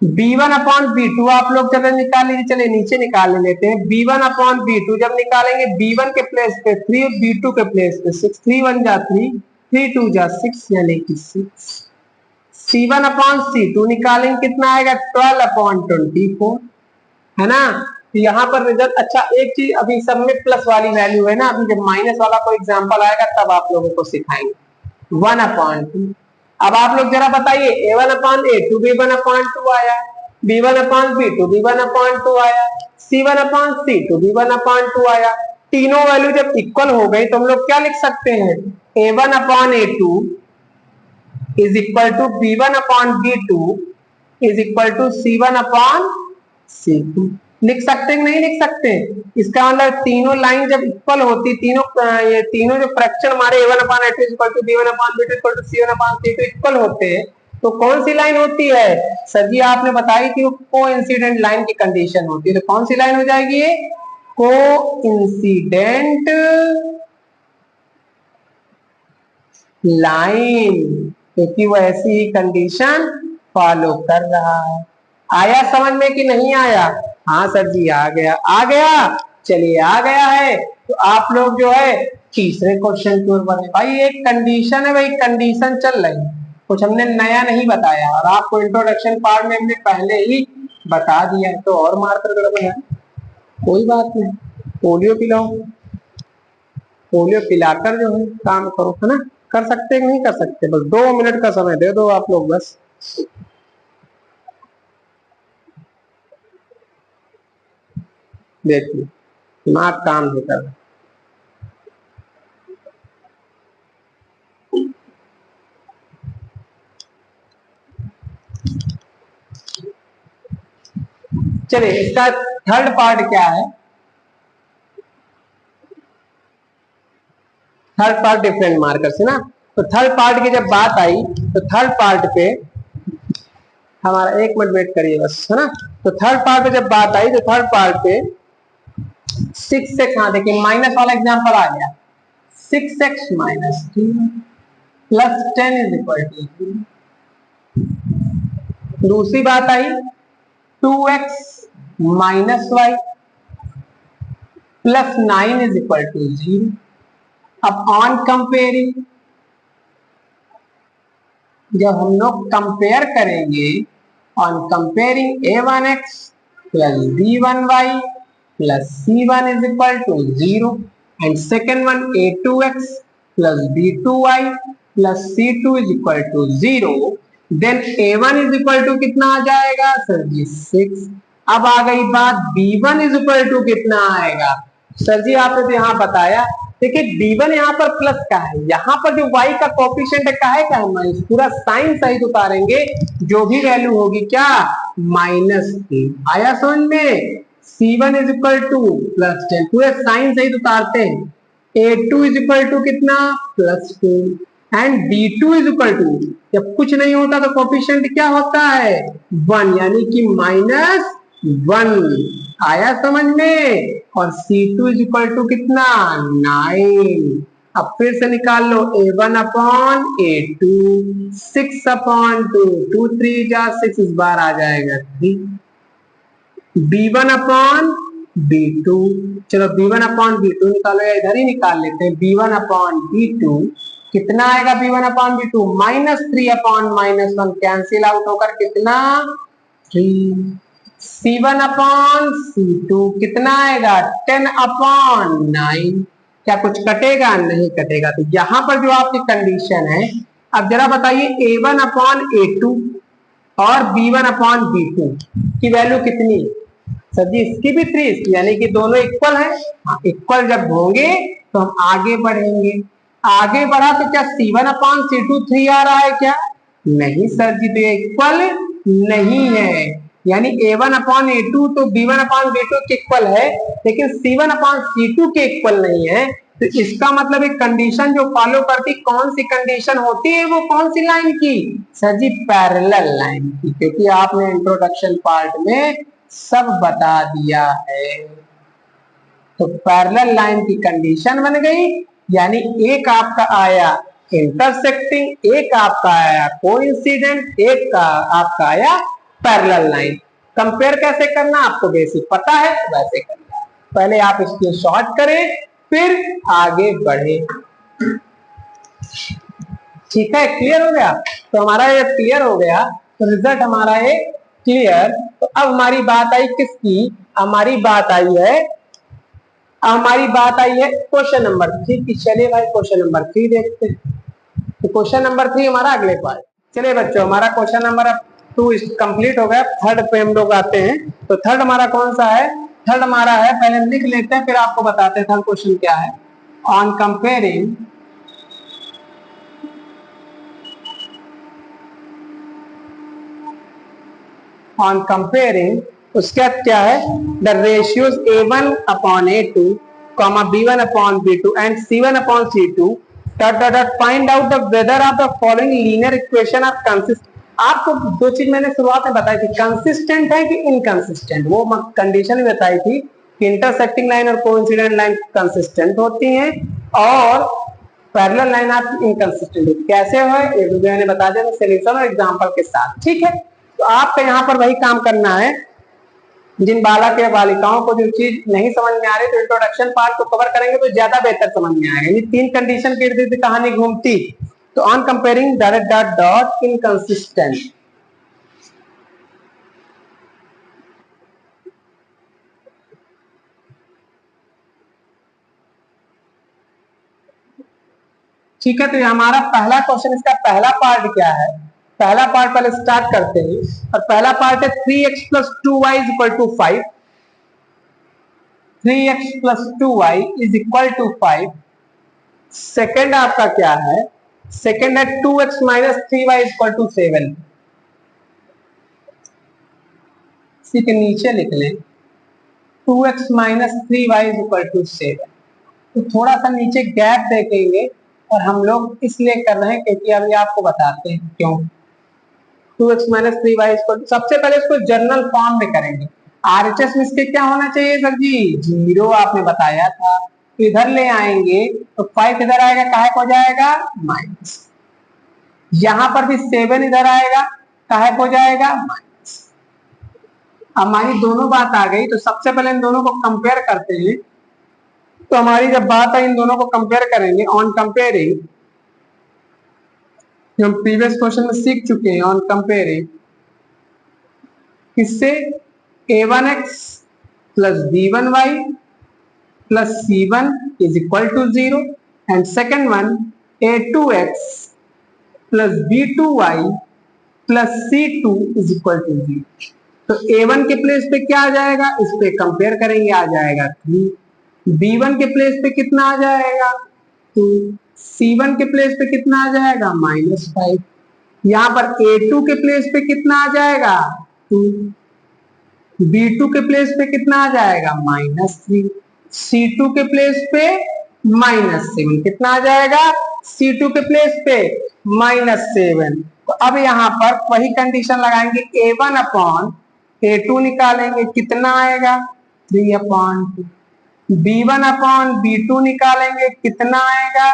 b1/b2 आप लोग चले निकाल लीजिए, चले नीचे निकाल लेते हैं। b1/b2 जब निकालेंगे, b1 के प्लेस पे 3, b2 के प्लेस पे 6, 3 1 जा 3, 3 2 जा 6 यानी कि 6। c1/c2 निकालेंगे, कितना आएगा? 12/24 है ना। तो यहाँ पर रिजल्ट, अच्छा एक चीज, अभी सब में प्लस वाली वैल्यू है ना, अभी जब माइनस वाला कोई एग्जांपल आएगा तब आप लोगों को सिखाएंगे। 1/2। अब आप लोग जरा बताइए, a1/a2 b1/2 आया, b1/b2 b1/2 आया, c1/c2 b1/2 आया। तीनों वैल्यू जब इक्वल हो गई तो हम लोग क्या लिख सकते हैं? a1/a2 = b1/b2 = c1/c2। लिख सकते हैं नहीं लिख सकते? इसका मतलब तीनों लाइन जब इक्वल होती, ये तीनों जो फ्रैक्शन हमारे a1/a2 = b1/b2 = c1/c2 इक्वल होते हैं, तो कौन सी लाइन होती है? सर जी आपने बताई कि वो कोइंसिडेंट लाइन की कंडीशन होती है। तो कौन सी लाइन हो जाएगी ये? कोइंसिडेंट लाइन, क्योंकि वो ऐसी ही कंडीशन फॉलो कर रहा है। आया समझ में कि नहीं आया? हाँ सर जी आ गया, आ गया। चलिए आ गया है तो आप लोग जो है तीसरे क्वेश्चन की ओर बढ़े। भाई एक कंडीशन है, भाई कंडीशन चल रही, कुछ हमने नया नहीं बताया, और आपको इंट्रोडक्शन पार्ट में हमने पहले ही बता दिया है, तो और मार्कर गड़बड़ है, कोई बात नहीं। पोलियो पिलाओ, पोलियो पिलाकर जो है काम करो, है ना। कर सकते कि नहीं कर सकते? बस 2 मिनट का समय दे दो आप लोग बस। देखिए दिमाग काम नहीं कर रहा। चलिए इसका थर्ड पार्ट क्या है? थर्ड पार्ट डिफरेंट मार्कर से ना। तो थर्ड पार्ट की जब बात आई तो थर्ड पार्ट पे हमारा, 1 मिनट वेट करिए बस, है ना। तो थर्ड पार्ट पे जब बात आई तो थर्ड पार्ट पे 6x, हाँ देखिए माइनस वाला एग्जांपल आ गया, 6x - 3 plus 10 is equal to 0। दूसरी बात आई 2x minus y plus 9 is equal to 0। अब ऑन कंपेयरिंग, जब हम लोग कंपेयर करेंगे, on comparing a1x plus b1y plus c1 is equal to 0 and second one a2x plus b2y plus c2 is equal to 0, then a1 is equal to कितना आ जाएगा sir जी 6। अब आ गई बात b1 इज इक्वल टू कितना आएगा sir जी, आपने तो यहाँ बताया। देखिए b1 यहाँ पर प्लस का है, यहाँ पर जो y का कोफिशिएंट है क्या है माइनस, पूरा साइन सहित उतारेंगे, जो भी वैल्यू होगी क्या -3। आया समझ में। c1 is equal two plus 10, पूरे साइन सहित उतारते हैं। a2 इज इक्वल टू कितना +2 and b2 is equal to, जब कुछ नहीं होता तो कोफिशिएंट क्या होता है 1, यानी कि -1। आया समझ में। और C2 इज इक्वल टू कितना 9। अब फिर से निकाल लो a1 अपॉन a2, 6 अपॉन 2, 2 3 जा 6, इस बार आ जाएगा 3। b1 अपॉन b2, चलो b1 अपॉन b2 निकालो, या इधर ही निकाल लेते हैं। b1 अपॉन b2 कितना आएगा, b1 upon b2 -3 upon -1 cancel out होकर कितना 3। C1 अपॉन C2 कितना आएगा 10 अपॉन 9। क्या कुछ कटेगा, नहीं कटेगा। तो यहां पर जो आपकी कंडीशन है, अब जरा बताइए A1 अपॉन A2 और B1 अपॉन B2 की वैल्यू कितनी सर जी, इसकी भी 3, यानी कि दोनों इक्वल है। हाँ, इक्वल जब होंगे तो हम आगे बढ़ेंगे। आगे बढ़ा तो क्या C1 अपॉन C2 3 आ रहा है क्या, नहीं सर जी, तो ये इक्वल नहीं है। यानी A1 अपॉन A2 तो B1 अपॉन B2 के इक्वल है, लेकिन C1 अपॉन C2 के इक्वल नहीं है। तो इसका मतलब एक कंडीशन जो फॉलो करती, कौन सी कंडीशन होती है, वो कौन सी लाइन की सर जी, पैरेलल लाइन की, क्योंकि आपने इंट्रोडक्शन पार्ट में सब बता दिया है। तो पैरेलल लाइन की कंडीशन बन गई, यानी एक आपका आया इंटरसेक्टिंग, एक आपका आया कोइंसिडेंट, एक का आपका आया पैरेलल लाइन। कंपेयर कैसे करना आपको बेसिक पता है, वैसे करना। पहले आप इसको शॉर्ट करें, फिर आगे बढ़े। ठीक है, क्लियर हो गया। तो हमारा ये क्लियर हो गया, तो रिजल्ट हमारा ये क्लियर। तो अब हमारी बात आई किसकी, हमारी बात आई है क्वेश्चन नंबर 3 की। चलिए भाई क्वेश्चन नंबर 3 देखते हैं। तो क्वेश्चन नंबर 3 हमारा अगले पार्ट। चलिए बच्चों, हमारा क्वेश्चन नंबर 2 कंप्लीट हो गया। थर्ड पे हम लोग आते हैं। तो थर्ड हमारा कौन सा है, थर्ड हमारा है, पहले लिख लेते हैं फिर आपको बताते हैं थर्ड क्वेश्चन क्या है। ऑन कंपेयरिंग उसका क्या है, the ratios A1 upon A2, B1 upon B2 and C1 upon C2, find out whether of the following linear equation are consistent. आपको दो चीज मैंने शुरुआत में बताई थी, कंसिस्टेंट है कि इनकंसिस्टेंट। वो कंडीशन भी बताई थी कि इंटरसेक्टिंग लाइन और कोइंसिडेंट लाइन कंसिस्टेंट होती हैं और पैरेलल लाइन आपकी इनकंसिस्टेंट होती। कैसे है एक दूसरे ने बता दिया सोल्यूशन और एग्जांपल के साथ। ठीक है, तो आपको यहाँ पर वही काम करना है। जिन बालक या बालिकाओं को जो चीज नहीं समझ में आ रही, तो इंट्रोडक्शन पार्ट को कवर करेंगे तो ज्यादा बेहतर समझ में आएगा। ये 3 कंडीशन के इर्द कहानी घूमती। तो ऑन कंपेयरिंग डॉट इनकंसिस्टेंट, ठीक है। तो ये हमारा पहला क्वेश्चन, इसका पहला पार्ट क्या है, पहला पार्ट पहले स्टार्ट करते हैं। और पहला पार्ट है 3x + 2y = 5। 3x + 2y = 5। Second आपका क्या है, सेकेंड है 2x - 3y = 7। इसी के नीचे लिख लें 2x - 3y = 7। तो थोड़ा सा नीचे गैप देखेंगे, और हम लोग इसलिए कर रहे हैं क्योंकि अभी आपको बताते हैं क्यों। 2x - 3y = सबसे पहले इसको जनरल फॉर्म में करेंगे। RHS में इसके क्या होना चाहिए सर जी, 0 आपने बताया था। तो इधर ले आएंगे तो 5 इधर आएगा, काहे को जाएगा माइनस। यहां पर भी 7 इधर आएगा, काहे हो जाएगा। अब हमारी दोनों बात आ गई, तो सबसे पहले इन दोनों को कंपेयर करते हैं। तो हमारी जब बात है इन दोनों को कंपेयर करेंगे, ऑन कंपेयरिंग, हम प्रीवियस क्वेश्चन में सीख चुके हैं, ऑन कंपेयरिंग किससे, a1x plus b1y plus c1 is equal to 0 and second one a2x plus b2y plus c2 is equal to 0। तो a1 के प्लेस पे क्या आ जाएगा, इस पे कंपेयर करेंगे, आ जाएगा 3, b1 के प्लेस पे कितना आ जाएगा 2, c1 के प्लेस पे कितना आ जाएगा -5, यहाँ पर a2 के प्लेस पे कितना आ जाएगा 2, b2 के प्लेस पे कितना आ जाएगा -3, c2 के प्लेस पे -7, कितना आ जाएगा c2 के प्लेस पे -7। तो अब यहाँ पर वही कंडीशन लगाएंगे, a1 अपॉन a2 निकालेंगे, कितना आएगा 3/2, b1 अपॉन b2 निकालेंगे, कितना आएगा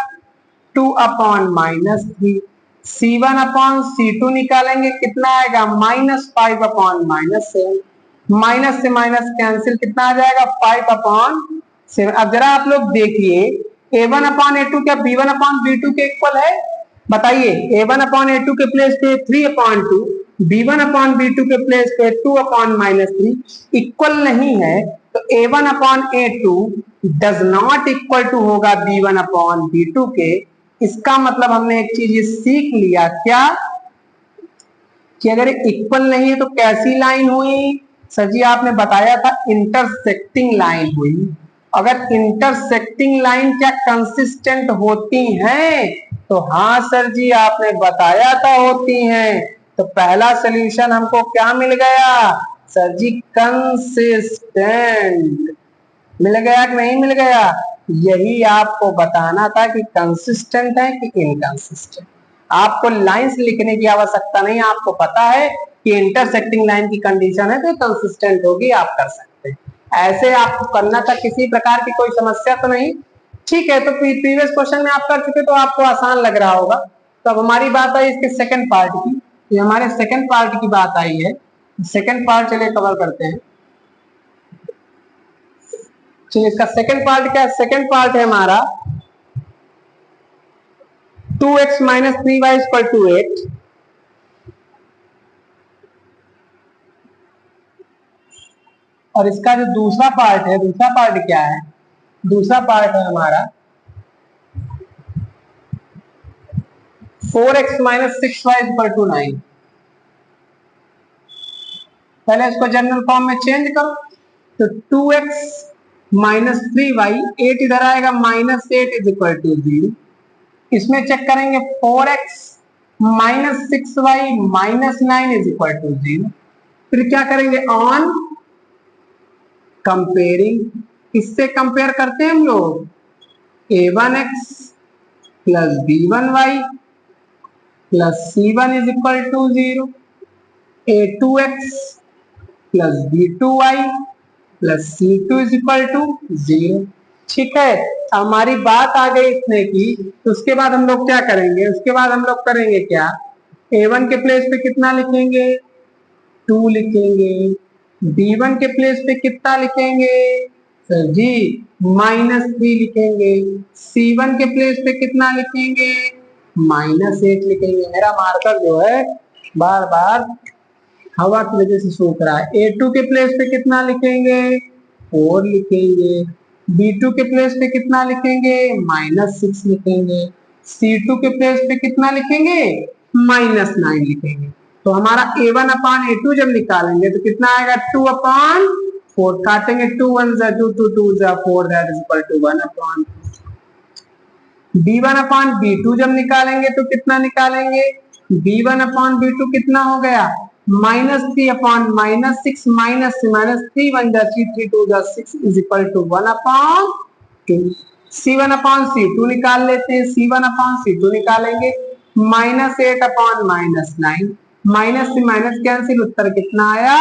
2/-3, c1 अपॉन c2 निकालेंगे, कितना आएगा -5/-7, माइनस से माइनस कैंसिल, कितना आ जाएगा 5/7। अब जरा आप लोग देखिए, a1 अपॉन a2 क्या b1 अपॉन b2 के इक्वल है, बताइए। a1 अपॉन a2 के प्लेस पे 3/2, b1 अपॉन b2 के प्लेस पे 2/-3 इक्वल नहीं है, तो a1 upon a2 does not equal to होगा b1 अपॉन b2 के। इसका मतलब हमने एक चीज ये सीख लिया, क्या कि अगर इक्वल नहीं है तो कैसी लाइन हुई सर जी, आपने बताया था इंटरसेक्टिंग लाइन हुई। अगर इंटरसेक्टिंग लाइन क्या कंसिस्टेंट होती हैं, तो हाँ सर जी आपने बताया था होती हैं। तो पहला सॉल्यूशन हमको क्या मिल गया सर जी, कंसिस्टेंट मिल गया कि नहीं मिल गया। यही आपको बताना था कि कंसिस्टेंट है कि इनकंसिस्टेंट। आपको लाइंस लिखने की आवश्यकता नहीं, आपको पता है कि इंटरसेक्टिंग लाइन की कंडीशन है तो कंसिस्टेंट होगी, आप कर सकते हैं। ऐसे आपको करना था, किसी प्रकार की कोई समस्या तो नहीं, ठीक है। तो प्रीवियस क्वेश्चन में आप कर चुके तो आपको आसान लग रहा होगा। तो अब हमारी बात आई इसके सेकंड पार्ट की, ये हमारे सेकंड पार्ट की बात आई है। सेकंड पार्ट चलिए कवर करते हैं। चलिए इसका सेकंड पार्ट क्या है, सेकंड पार्ट है हमारा 2x minus 3y equal to 8। और इसका जो दूसरा पार्ट है, दूसरा पार्ट क्या है, दूसरा पार्ट है हमारा 4x minus 6y equal to 9। पहले इसको जनरल फॉर्म में चेंज करो, तो 2x माइनस 3y, 8 इधर आएगा, -8 इज इक्वल टू 0। इसमें चेक करेंगे 4x minus 6y minus 9 is equal to 0। फिर क्या करेंगे, ऑन कंपेयरिंग, इससे कंपेयर करते हैं हम लोग, a1x plus b1y plus c1 is equal to 0, a2x plus b2y plus c2 is equal to 0। ठीक है, हमारी बात आ गई इतने की। तो उसके बाद हम लोग क्या करेंगे, उसके बाद हम लोग करेंगे क्या, a1 के प्लेस पे कितना लिखेंगे 2 लिखेंगे, b1 के प्लेस पे कितना लिखेंगे सर जी -3 लिखेंगे, c1 के प्लेस पे कितना लिखेंगे -8 लिखेंगे। मेरा मार्कर जो है बार बार हवा की वजह से सूख रहा है। a2 के प्लेस पे कितना लिखेंगे 4 लिखेंगे, b2 के प्लेस पे कितना लिखेंगे -6 लिखेंगे, c2 के प्लेस पे कितना लिखेंगे -9 लिखेंगे। तो हमारा a1 अपॉन a2 जब निकालेंगे तो कितना आएगा 2/4, काटेंगे 2 1 जा 2 2 2 जा 4, that is equal to 1/2। b1 upon b2 जब निकालेंगे तो कितना निकालेंगे, b1 अपॉन b2 कितना हो गया -3 अपॉन -6, -3 1 जा 3 3 2 जा 6 is equal to 1/2। c1 upon c2 निकाल लेते हैं, c1 अपॉन c2 निकालेंगे, -8 अपॉन -9, माइनस से माइनस कैंसिल, उत्तर कितना आया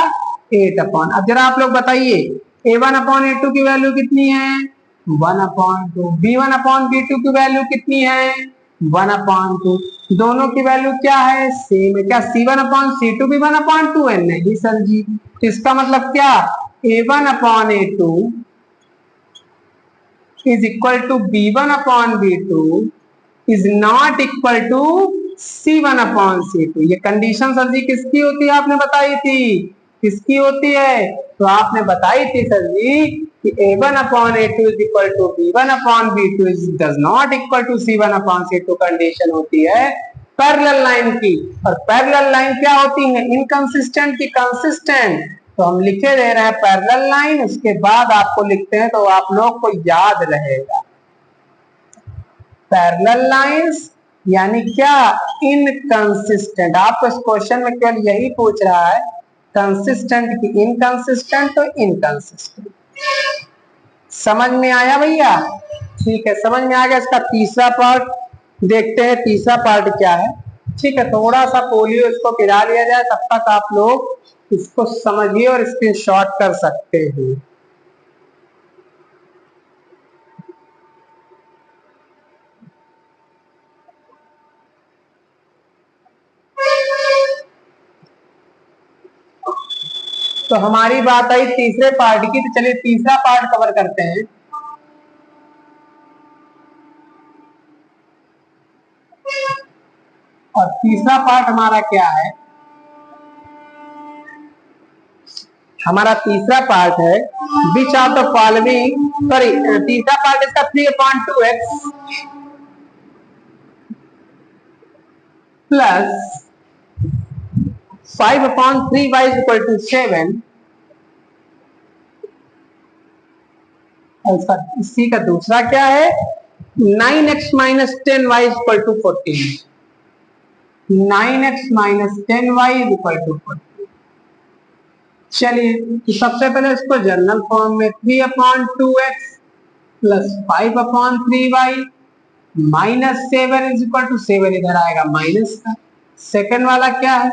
8 अपॉन। अब जरा आप लोग बताइए a1 अपॉन a2 की वैल्यू कितनी है 1/2, b1 अपॉन b2 की वैल्यू कितनी है 1/2। दोनों की वैल्यू क्या है, सेम है। क्या C1/C2 भी 1/2 है? नहीं सर जी। इसका मतलब क्या, A1/A2 is equal to B1/B2 is not equal to C1/C2। ये कंडीशन सर जी किसकी होती है, आपने बताई थी, किसकी होती है? तो आपने बताई थी सर जी कि A1/A2 is equal to B1/B2 does not equal to C1/C2 condition होती है पैरेलल लाइन की। और पैरेलल लाइन क्या होती है, इनकंसिस्टेंट की कंसिस्टेंट। तो हम लिखे दे रहे हैं पैरेलल लाइन, उसके बाद आपको लिखते हैं तो आप लोग को याद रहेगा। पैरेलल लाइंस यानी क्या, इनकंसिस्टेंट। आपको इस क्वेश्चन में केवल यही पूछ रहा है, कंसिस्टेंट की इनकंसिस्टेंट तो इनकंसिस्टेंट। समझ में आया भैया? ठीक है, समझ में आ गया। इसका तीसरा पार्ट देखते हैं, तीसरा पार्ट क्या है। ठीक है, थोड़ा सा पोलियो इसको गिरा लिया जाए, तब तक आप लोग इसको समझिए और स्क्रीनशॉट कर सकते हैं। तो हमारी बात आई तीसरे पार्ट की, तो चलिए तीसरा पार्ट कवर करते हैं। और तीसरा पार्ट हमारा क्या है, हमारा तीसरा पार्ट है which of the following, sorry तीसरा पार्ट इसका 3/2x plus 5/3y equal to 7। इसी का दूसरा क्या है, 9x minus 10y equal to 14। 9x minus 10y equal to 14। चलिए तो सबसे पहले इसको जनरल फॉर्म में 3/2x plus 5/3y minus 7 is equal to 7 इधर आएगा माइनस का। सेकेंड वाला क्या है,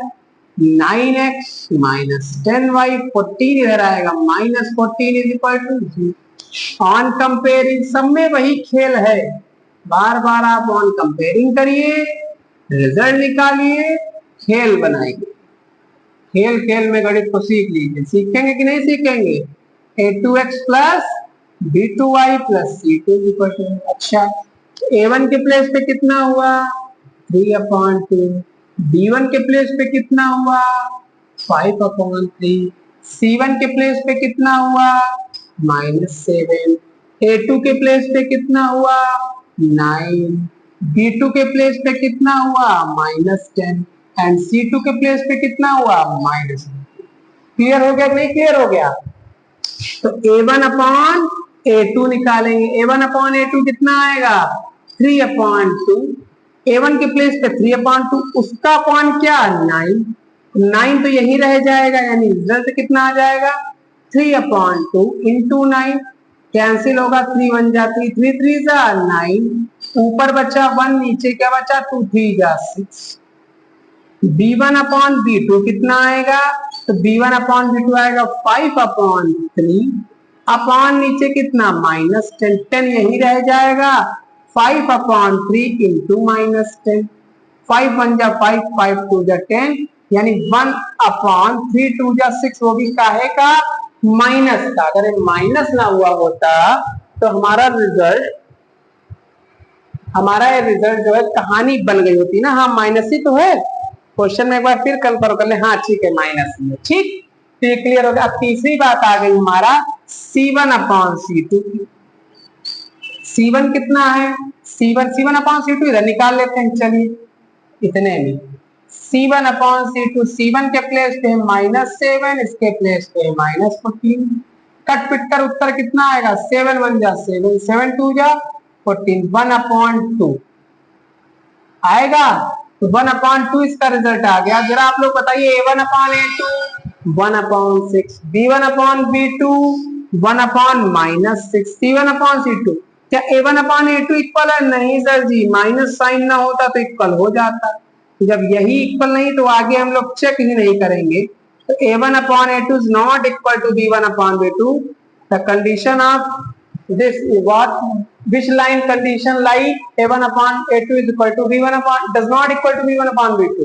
9x माइनस 10y 14 इधर आएगा minus 14 is equal to 0। On comparing सब में वही खेल है, बार बार आप ऑन कंपेयरिंग करिए, रिजल्ट निकालिए, खेल बनाइए। खेल खेल में गणित को सीख लीजिए। सीखेंगे कि नहीं सीखेंगे? A2x plus B2y plus C2 equal to, अच्छा A1 के प्लेस पे कितना हुआ 3/2, B1 के प्लेस पे कितना हुआ 5/3, C1 के प्लेस पे कितना हुआ -7, A2 के प्लेस पे कितना हुआ 9, B2 के प्लेस पे कितना हुआ -10 एंड C2 के प्लेस पे कितना हुआ -। क्लियर हो गया कि नहीं क्लियर हो गया? तो A1/A2 निकालेंगे। A1/A2 कितना आएगा 3/2। A1 के प्लेस पे 3/2, उसका अपॉन क्या 9, 9 तो यही रह जाएगा, यानी रिजल्ट कितना आ जाएगा 3/2 इंटू 9, कैंसिल होगा 3 1 जा 3, 3 3 जा 9, ऊपर बचा 1, नीचे क्या बचा 2 3 जा 6। B1/B2 कितना आएगा, तो B1/B2 आएगा 5/3 अपॉन नीचे कितना -10, 10 यही रह जाएगा 5/3 इंटू -10, 5 1 जा 5, 5 2 जा 10, यानी 1/3 2 जा 6, वो भी काहे का माइनस का। अगर माइनस ना हुआ होता तो हमारा रिजल्ट जो है कहानी बन गई होती ना। हाँ माइनस ही तो है, क्वेश्चन में एक बार फिर कंफर्म कर ले, हाँ ठीक है माइनस ही है, ठीक। तो ये क्लियर हो गया। अब तीसरी बात आ गई हमारा C1/C2। C1 कितना है, C1/C2 इधर निकाल लेते हैं, चलिए इतने में C1/C2, C1 के प्लेस पे -7, इसके प्लेस पे -14, कट पिट कर उत्तर कितना आएगा 7 1 जा 7, 7 2 जा 14, 1/2 आएगा। तो 1/2 इसका रिजल्ट आ गया। जरा आप लोग बताइए A1/A2 1/6, B1/B2 1/-6, C1/C2, क्या A1/A2 इक्वल है? नहीं सर जी, माइनस साइन ना होता तो इक्वल हो जाता। जब यही इक्वल नहीं तो आगे हम लोग चेक ही नहीं करेंगे। तो A1/A2 is not equal to B1/B2। The condition of this is what which line condition lie a1 upon a2 is equal to v1 upon does not equal to v1 upon v2.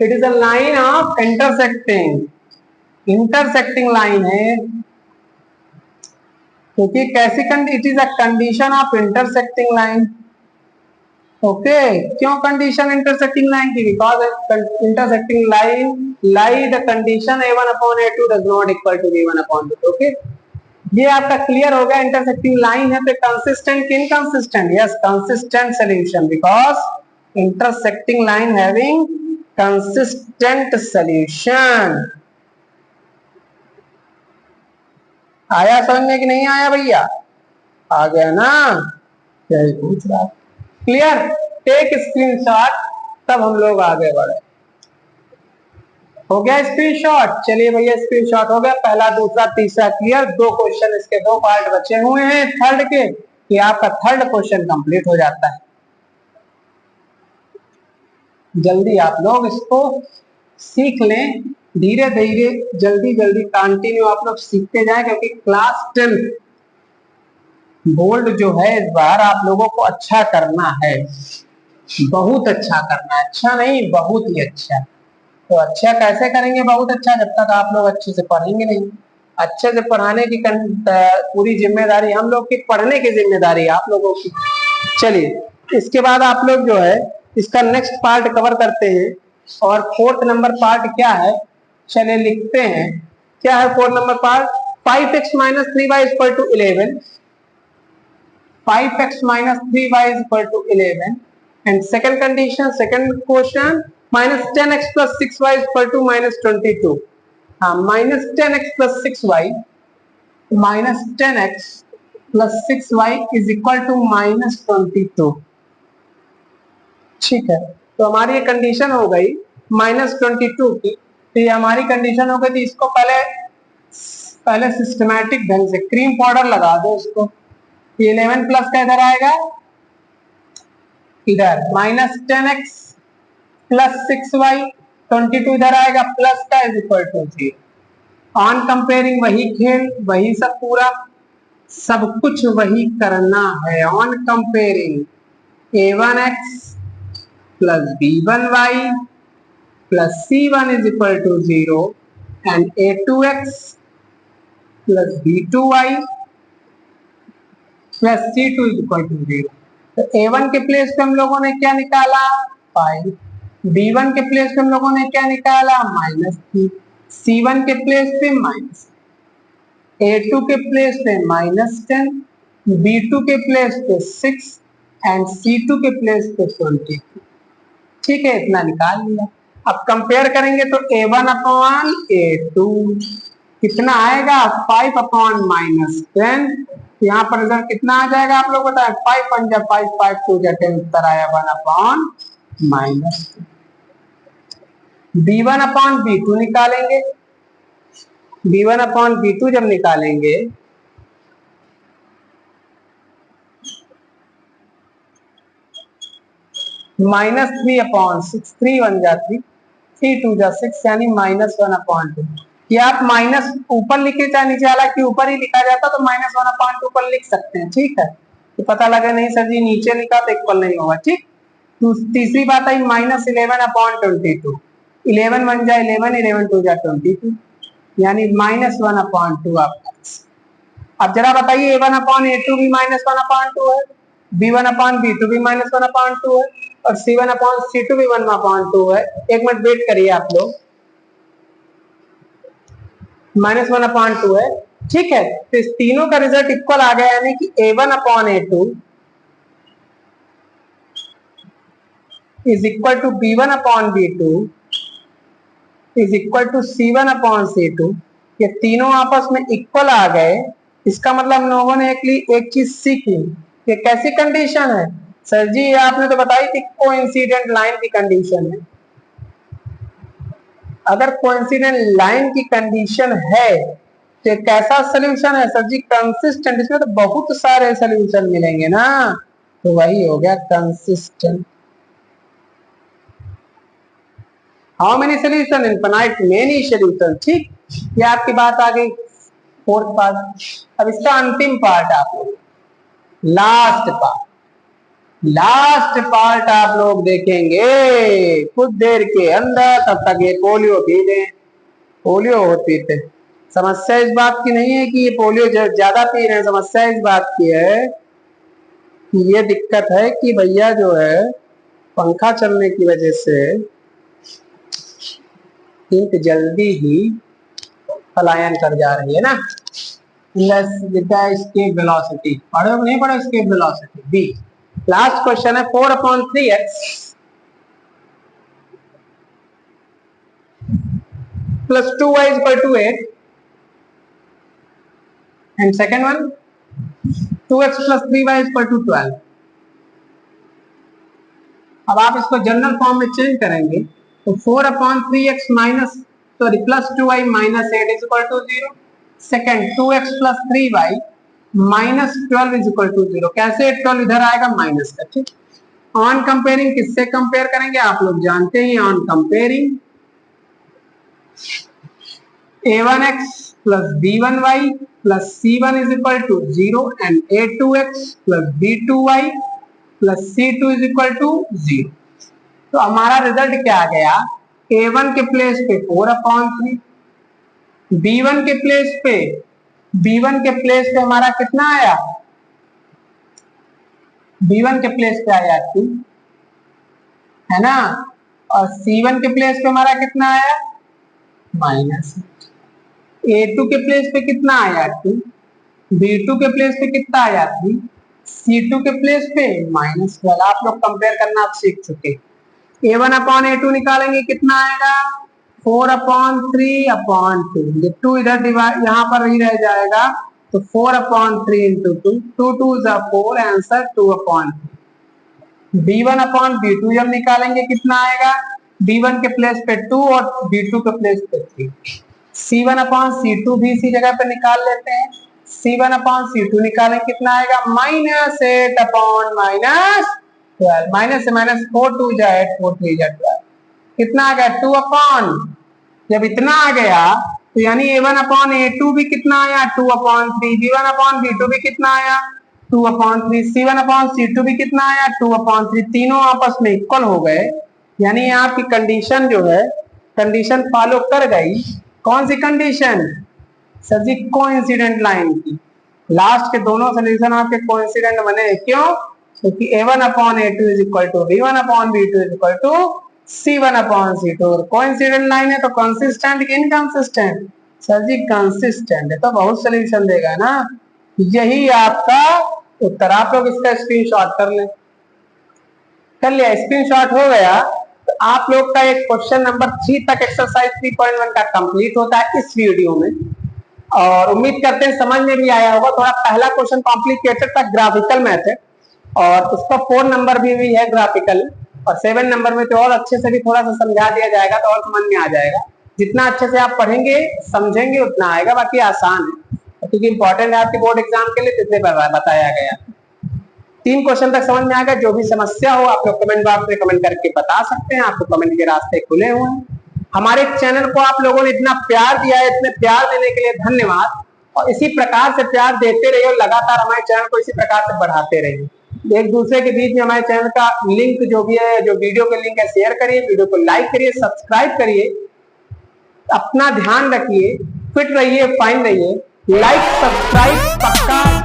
It is a line of intersecting line है, क्योंकि कैसी it is a condition of intersecting line. Okay, क्यों condition intersecting line की? Because intersecting line lie the condition a1 upon a2 does not equal to v1 upon v2. Okay, ये आपका clear हो गया. Intersecting line है तो consistent कि inconsistent? Yes, consistent solution, because intersecting line having consistent solution. आया समझ में कि नहीं आया भैया? आ गया ना? यही पूछ रहा. क्लियर? टेक स्क्रीनशॉट, तब हम लोग आगे बढ़े. हो गया स्क्रीनशॉट? चलिए भैया, स्क्रीनशॉट हो गया. पहला, दूसरा, तीसरा क्लियर. 2 क्वेश्चन इसके 2 पार्ट बचे हुए हैं थर्ड के, कि आपका थर्ड क्वेश्चन कंप्लीट हो जाता है. जल्दी आप लोग इसको सीख लें, धीरे धीरे जल्दी जल्दी कंटिन्यू आप लोग सीखते जाएं, क्योंकि क्लास 10 बोर्ड जो है इस बार आप लोगों को अच्छा करना है, बहुत अच्छा करना है. अच्छा नहीं, बहुत ही अच्छा. तो अच्छा कैसे करेंगे बहुत अच्छा? जब तक आप लोग अच्छे से पढ़ेंगे नहीं. अच्छे से पढ़ाने की पूरी जिम्मेदारी हम लोग की, पढ़ने की जिम्मेदारी आप लोगों की. चलिए, इसके बाद आप लोग जो है इसका नेक्स्ट पार्ट कवर करते हैं. और 4th नंबर पार्ट क्या है, चलिए लिखते हैं. क्या है 4th number part? 5x minus 3y is equal to 11. 5x minus 3y is equal to 11. And second condition, second question, minus 10x plus 6y is equal to minus 22. Minus 10x plus 6y, minus 10x plus 6y is equal to minus 22. ठीक है, तो हमारी ये condition हो गई minus 22 की. तो ये हमारी कंडीशन हो गई थी. इसको पहले सिस्टमैटिक ढंग से क्रीम पाउडर लगा दो इसको. 11 प्लस का इधर आएगा, इधर माइनस 10x प्लस 6y, 22 इधर आएगा प्लस का, is equal to 0. On comparing वही खेल, वही सब, पूरा सब कुछ वही करना है. On comparing a1x plus b1y plus c1 is equal to 0 and a2x plus b2y plus c2 is equal to 0. तो a1 के प्लेस पे हम लोगों ने क्या निकाला? 5. b1 के प्लेस पे हम लोगों ने क्या निकाला? -3. c1 के प्लेस पे माइनस, a2 के प्लेस पे -10, b2 के प्लेस पे 6 एंड c2 के प्लेस पे 20. ठीक है, इतना निकाल लिया. अब कंपेयर करेंगे तो a1 अपॉन a2 कितना आएगा? 5 अपॉन -10. यहाँ पर रिजल्ट कितना आ जाएगा आप लोग बताएं? 5 पंजा 5, 5 2 10, उत्तर आया 1 अपॉन -2. b1 अपॉन b2 निकालेंगे. b1 अपॉन b2 जब निकालेंगे -3 अपॉन 6, 3 1 जा 3, 3 2 जा 6, यानी -1 अपॉन 2. ये आप माइनस ऊपर लिखे चाहे नीचे, हालांकि ऊपर ही लिखा जाता तो -1 अपॉन 2 पर लिख सकते हैं. ठीक है, तो पता लगे नहीं सर जी नीचे लिखा तो इक्वल नहीं होगा. ठीक. तीसरी बात आई -11 अपॉन 22. 11 1 जा 11, 11 2 जा 22, यानी -1 अपॉन 2 आपका. अब जरा बताइए a1 अपॉन a2 भी -1 अपॉन 2 है, b1 अपॉन b2 भी -1 अपॉन 2 है, और c1 अपॉन c2 भी 1 अपॉन 2 है. एक मिनट वेट करिए आप लोग. -1 अपॉन 2 है. ठीक है, तो इस तीनों का रिजल्ट इक्वल आ गया, यानी कि a1 upon a2 is equal to b1 upon b2 is equal to c1 upon c2. ये तीनों आपस में इक्वल आ गए. इसका मतलब हम लोगों ने एक चीज सीखी. ये कैसी कंडीशन है सर जी? आपने तो बताई थी कोइंसिडेंट लाइन की कंडीशन है. अगर कोइंसिडेंट लाइन की कंडीशन है तो कैसा सोल्यूशन है सर जी? कंसिस्टेंट. इसमें तो बहुत सारे सोल्यूशन मिलेंगे ना, तो वही हो गया consistent. How many solution? Infinite many solution. ठीक, ये आपकी बात आ गई 4th पार्ट. अब इसका अंतिम पार्ट आप लोग लास्ट पार्ट आप लोग देखेंगे कुछ देर के अंदर, तब तक ये पोलियो पी लें। पोलियो बहुत पीते। समस्या इस बात की नहीं है कि ये पोलियो ज्यादा पी रहे हैं, समस्या इस बात की है कि ये दिक्कत है कि भैया जो है पंखा चलने की वजह से इंक जल्दी ही पलायन कर जा रही है ना। escape velocity पढ़ो नहीं पढ़ो? escape velocity b। Last question है 4/3x plus 2y is equal to 8 and second one 2x plus 3y is equal to 12। अब आप इसको जनरल फॉर्म में चेंज करेंगे तो 4/3x minus sorry plus 2y minus 8 is equal to 0। Second 2x plus 3y minus 12 is equal to 0। कैसे 12 इधर आएगा minus का, ठीक। ऑन कंपेयरिंग किससे कंपेयर करेंगे? आप लोग जानते ही, on comparing a1x plus b1y plus c1 is equal to 0 and a2x plus b2y plus c2 is equal to 0। तो हमारा रिजल्ट क्या आ गया? a1 के प्लेस पे 4/3, b1 के प्लेस पे हमारा कितना आया? b1 के प्लेस पे आया 2 है ना, और c1 के प्लेस पे हमारा कितना आया? माइनस। a2 के प्लेस पे कितना आया? 2। b2 के प्लेस पे कितना आया? 3। c2 के प्लेस पे -12। आप लोग कंपेयर करना आप सीख चुके। a1/a2 निकालेंगे कितना आएगा? 4/3/2। ये 2 इधर डिवाइड यहाँ पर ही रह जाएगा तो 4/3 इंटू 2, 2 2 4, आंसर 2/3। b1/b2 जब निकालेंगे कितना आएगा? b1 के प्लेस पे 2 और b2 के प्लेस पे 3। c1/c2 भी इसी जगह पे निकाल लेते हैं। c1/c2 निकालें कितना आएगा? -8/-12। माइनस से माइनस 4 2 जा 8, 4 3 जा 12। कितना आ गया? 2/। जब इतना आ गया तो यानी a1/a2 भी कितना आया? 2/3। b1/b2 भी कितना आया? 2/3। c1/c2 भी कितना आया? 2/3। तीनों आपस में इक्वल हो गए, यानी आपकी कंडीशन जो है कंडीशन फॉलो कर गई। कौन सी condition? Sir ji coincident line की। लास्ट के दोनों सोल्यूशन आपके कोइंसिडेंट बने। क्यों? क्योंकि a1/a2 is equal to b1/b2 is equal to c1/c2। Coincident line है तो कंसिस्टेंट कि इनकंसिस्टेंट? सर जी कंसिस्टेंट है, तो बहुत सोल्यूशन देगा ना। यही आपका उत्तर। आप लोग इसका स्क्रीनशॉट कर लें। कर लिया? स्क्रीनशॉट हो गया तो आप लोग का एक क्वेश्चन नंबर 3 तक एक्सरसाइज 3.1 का कंप्लीट होता है इस वीडियो में। और उम्मीद करते हैं समझ में भी आया होगा। थोड़ा पहला क्वेश्चन कॉम्प्लिकेटेड था, ग्राफिकल मेथड, और उसका 4 नंबर भी है ग्राफिकल, और 7 नंबर में तो और अच्छे से भी थोड़ा सा समझा दिया जाएगा तो और समझ में आ जाएगा। जितना अच्छे से आप पढ़ेंगे समझेंगे उतना आएगा। बाकी आसान है क्योंकि इंपॉर्टेंट है आपके बोर्ड एग्जाम के लिए, कितने बताया गया। 3 क्वेश्चन तक समझ में आएगा। जो भी समस्या हो आप लोग कमेंट बॉक्स में कमेंट करके बता सकते हैं। आपको कमेंट के रास्ते खुले हुए हैं। हमारे चैनल को आप लोगों ने इतना प्यार दिया है, इतने प्यार देने के लिए धन्यवाद। और इसी प्रकार से प्यार देते रहिए और लगातार हमारे चैनल को इसी प्रकार से बढ़ाते रहिए। एक दूसरे के बीच में हमारे चैनल का लिंक जो भी है, जो वीडियो के लिंक है, शेयर करिए, वीडियो को लाइक करिए, सब्सक्राइब करिए। अपना ध्यान रखिए, फिट रहिए, फाइन रहिए। लाइक सब्सक्राइब पक्का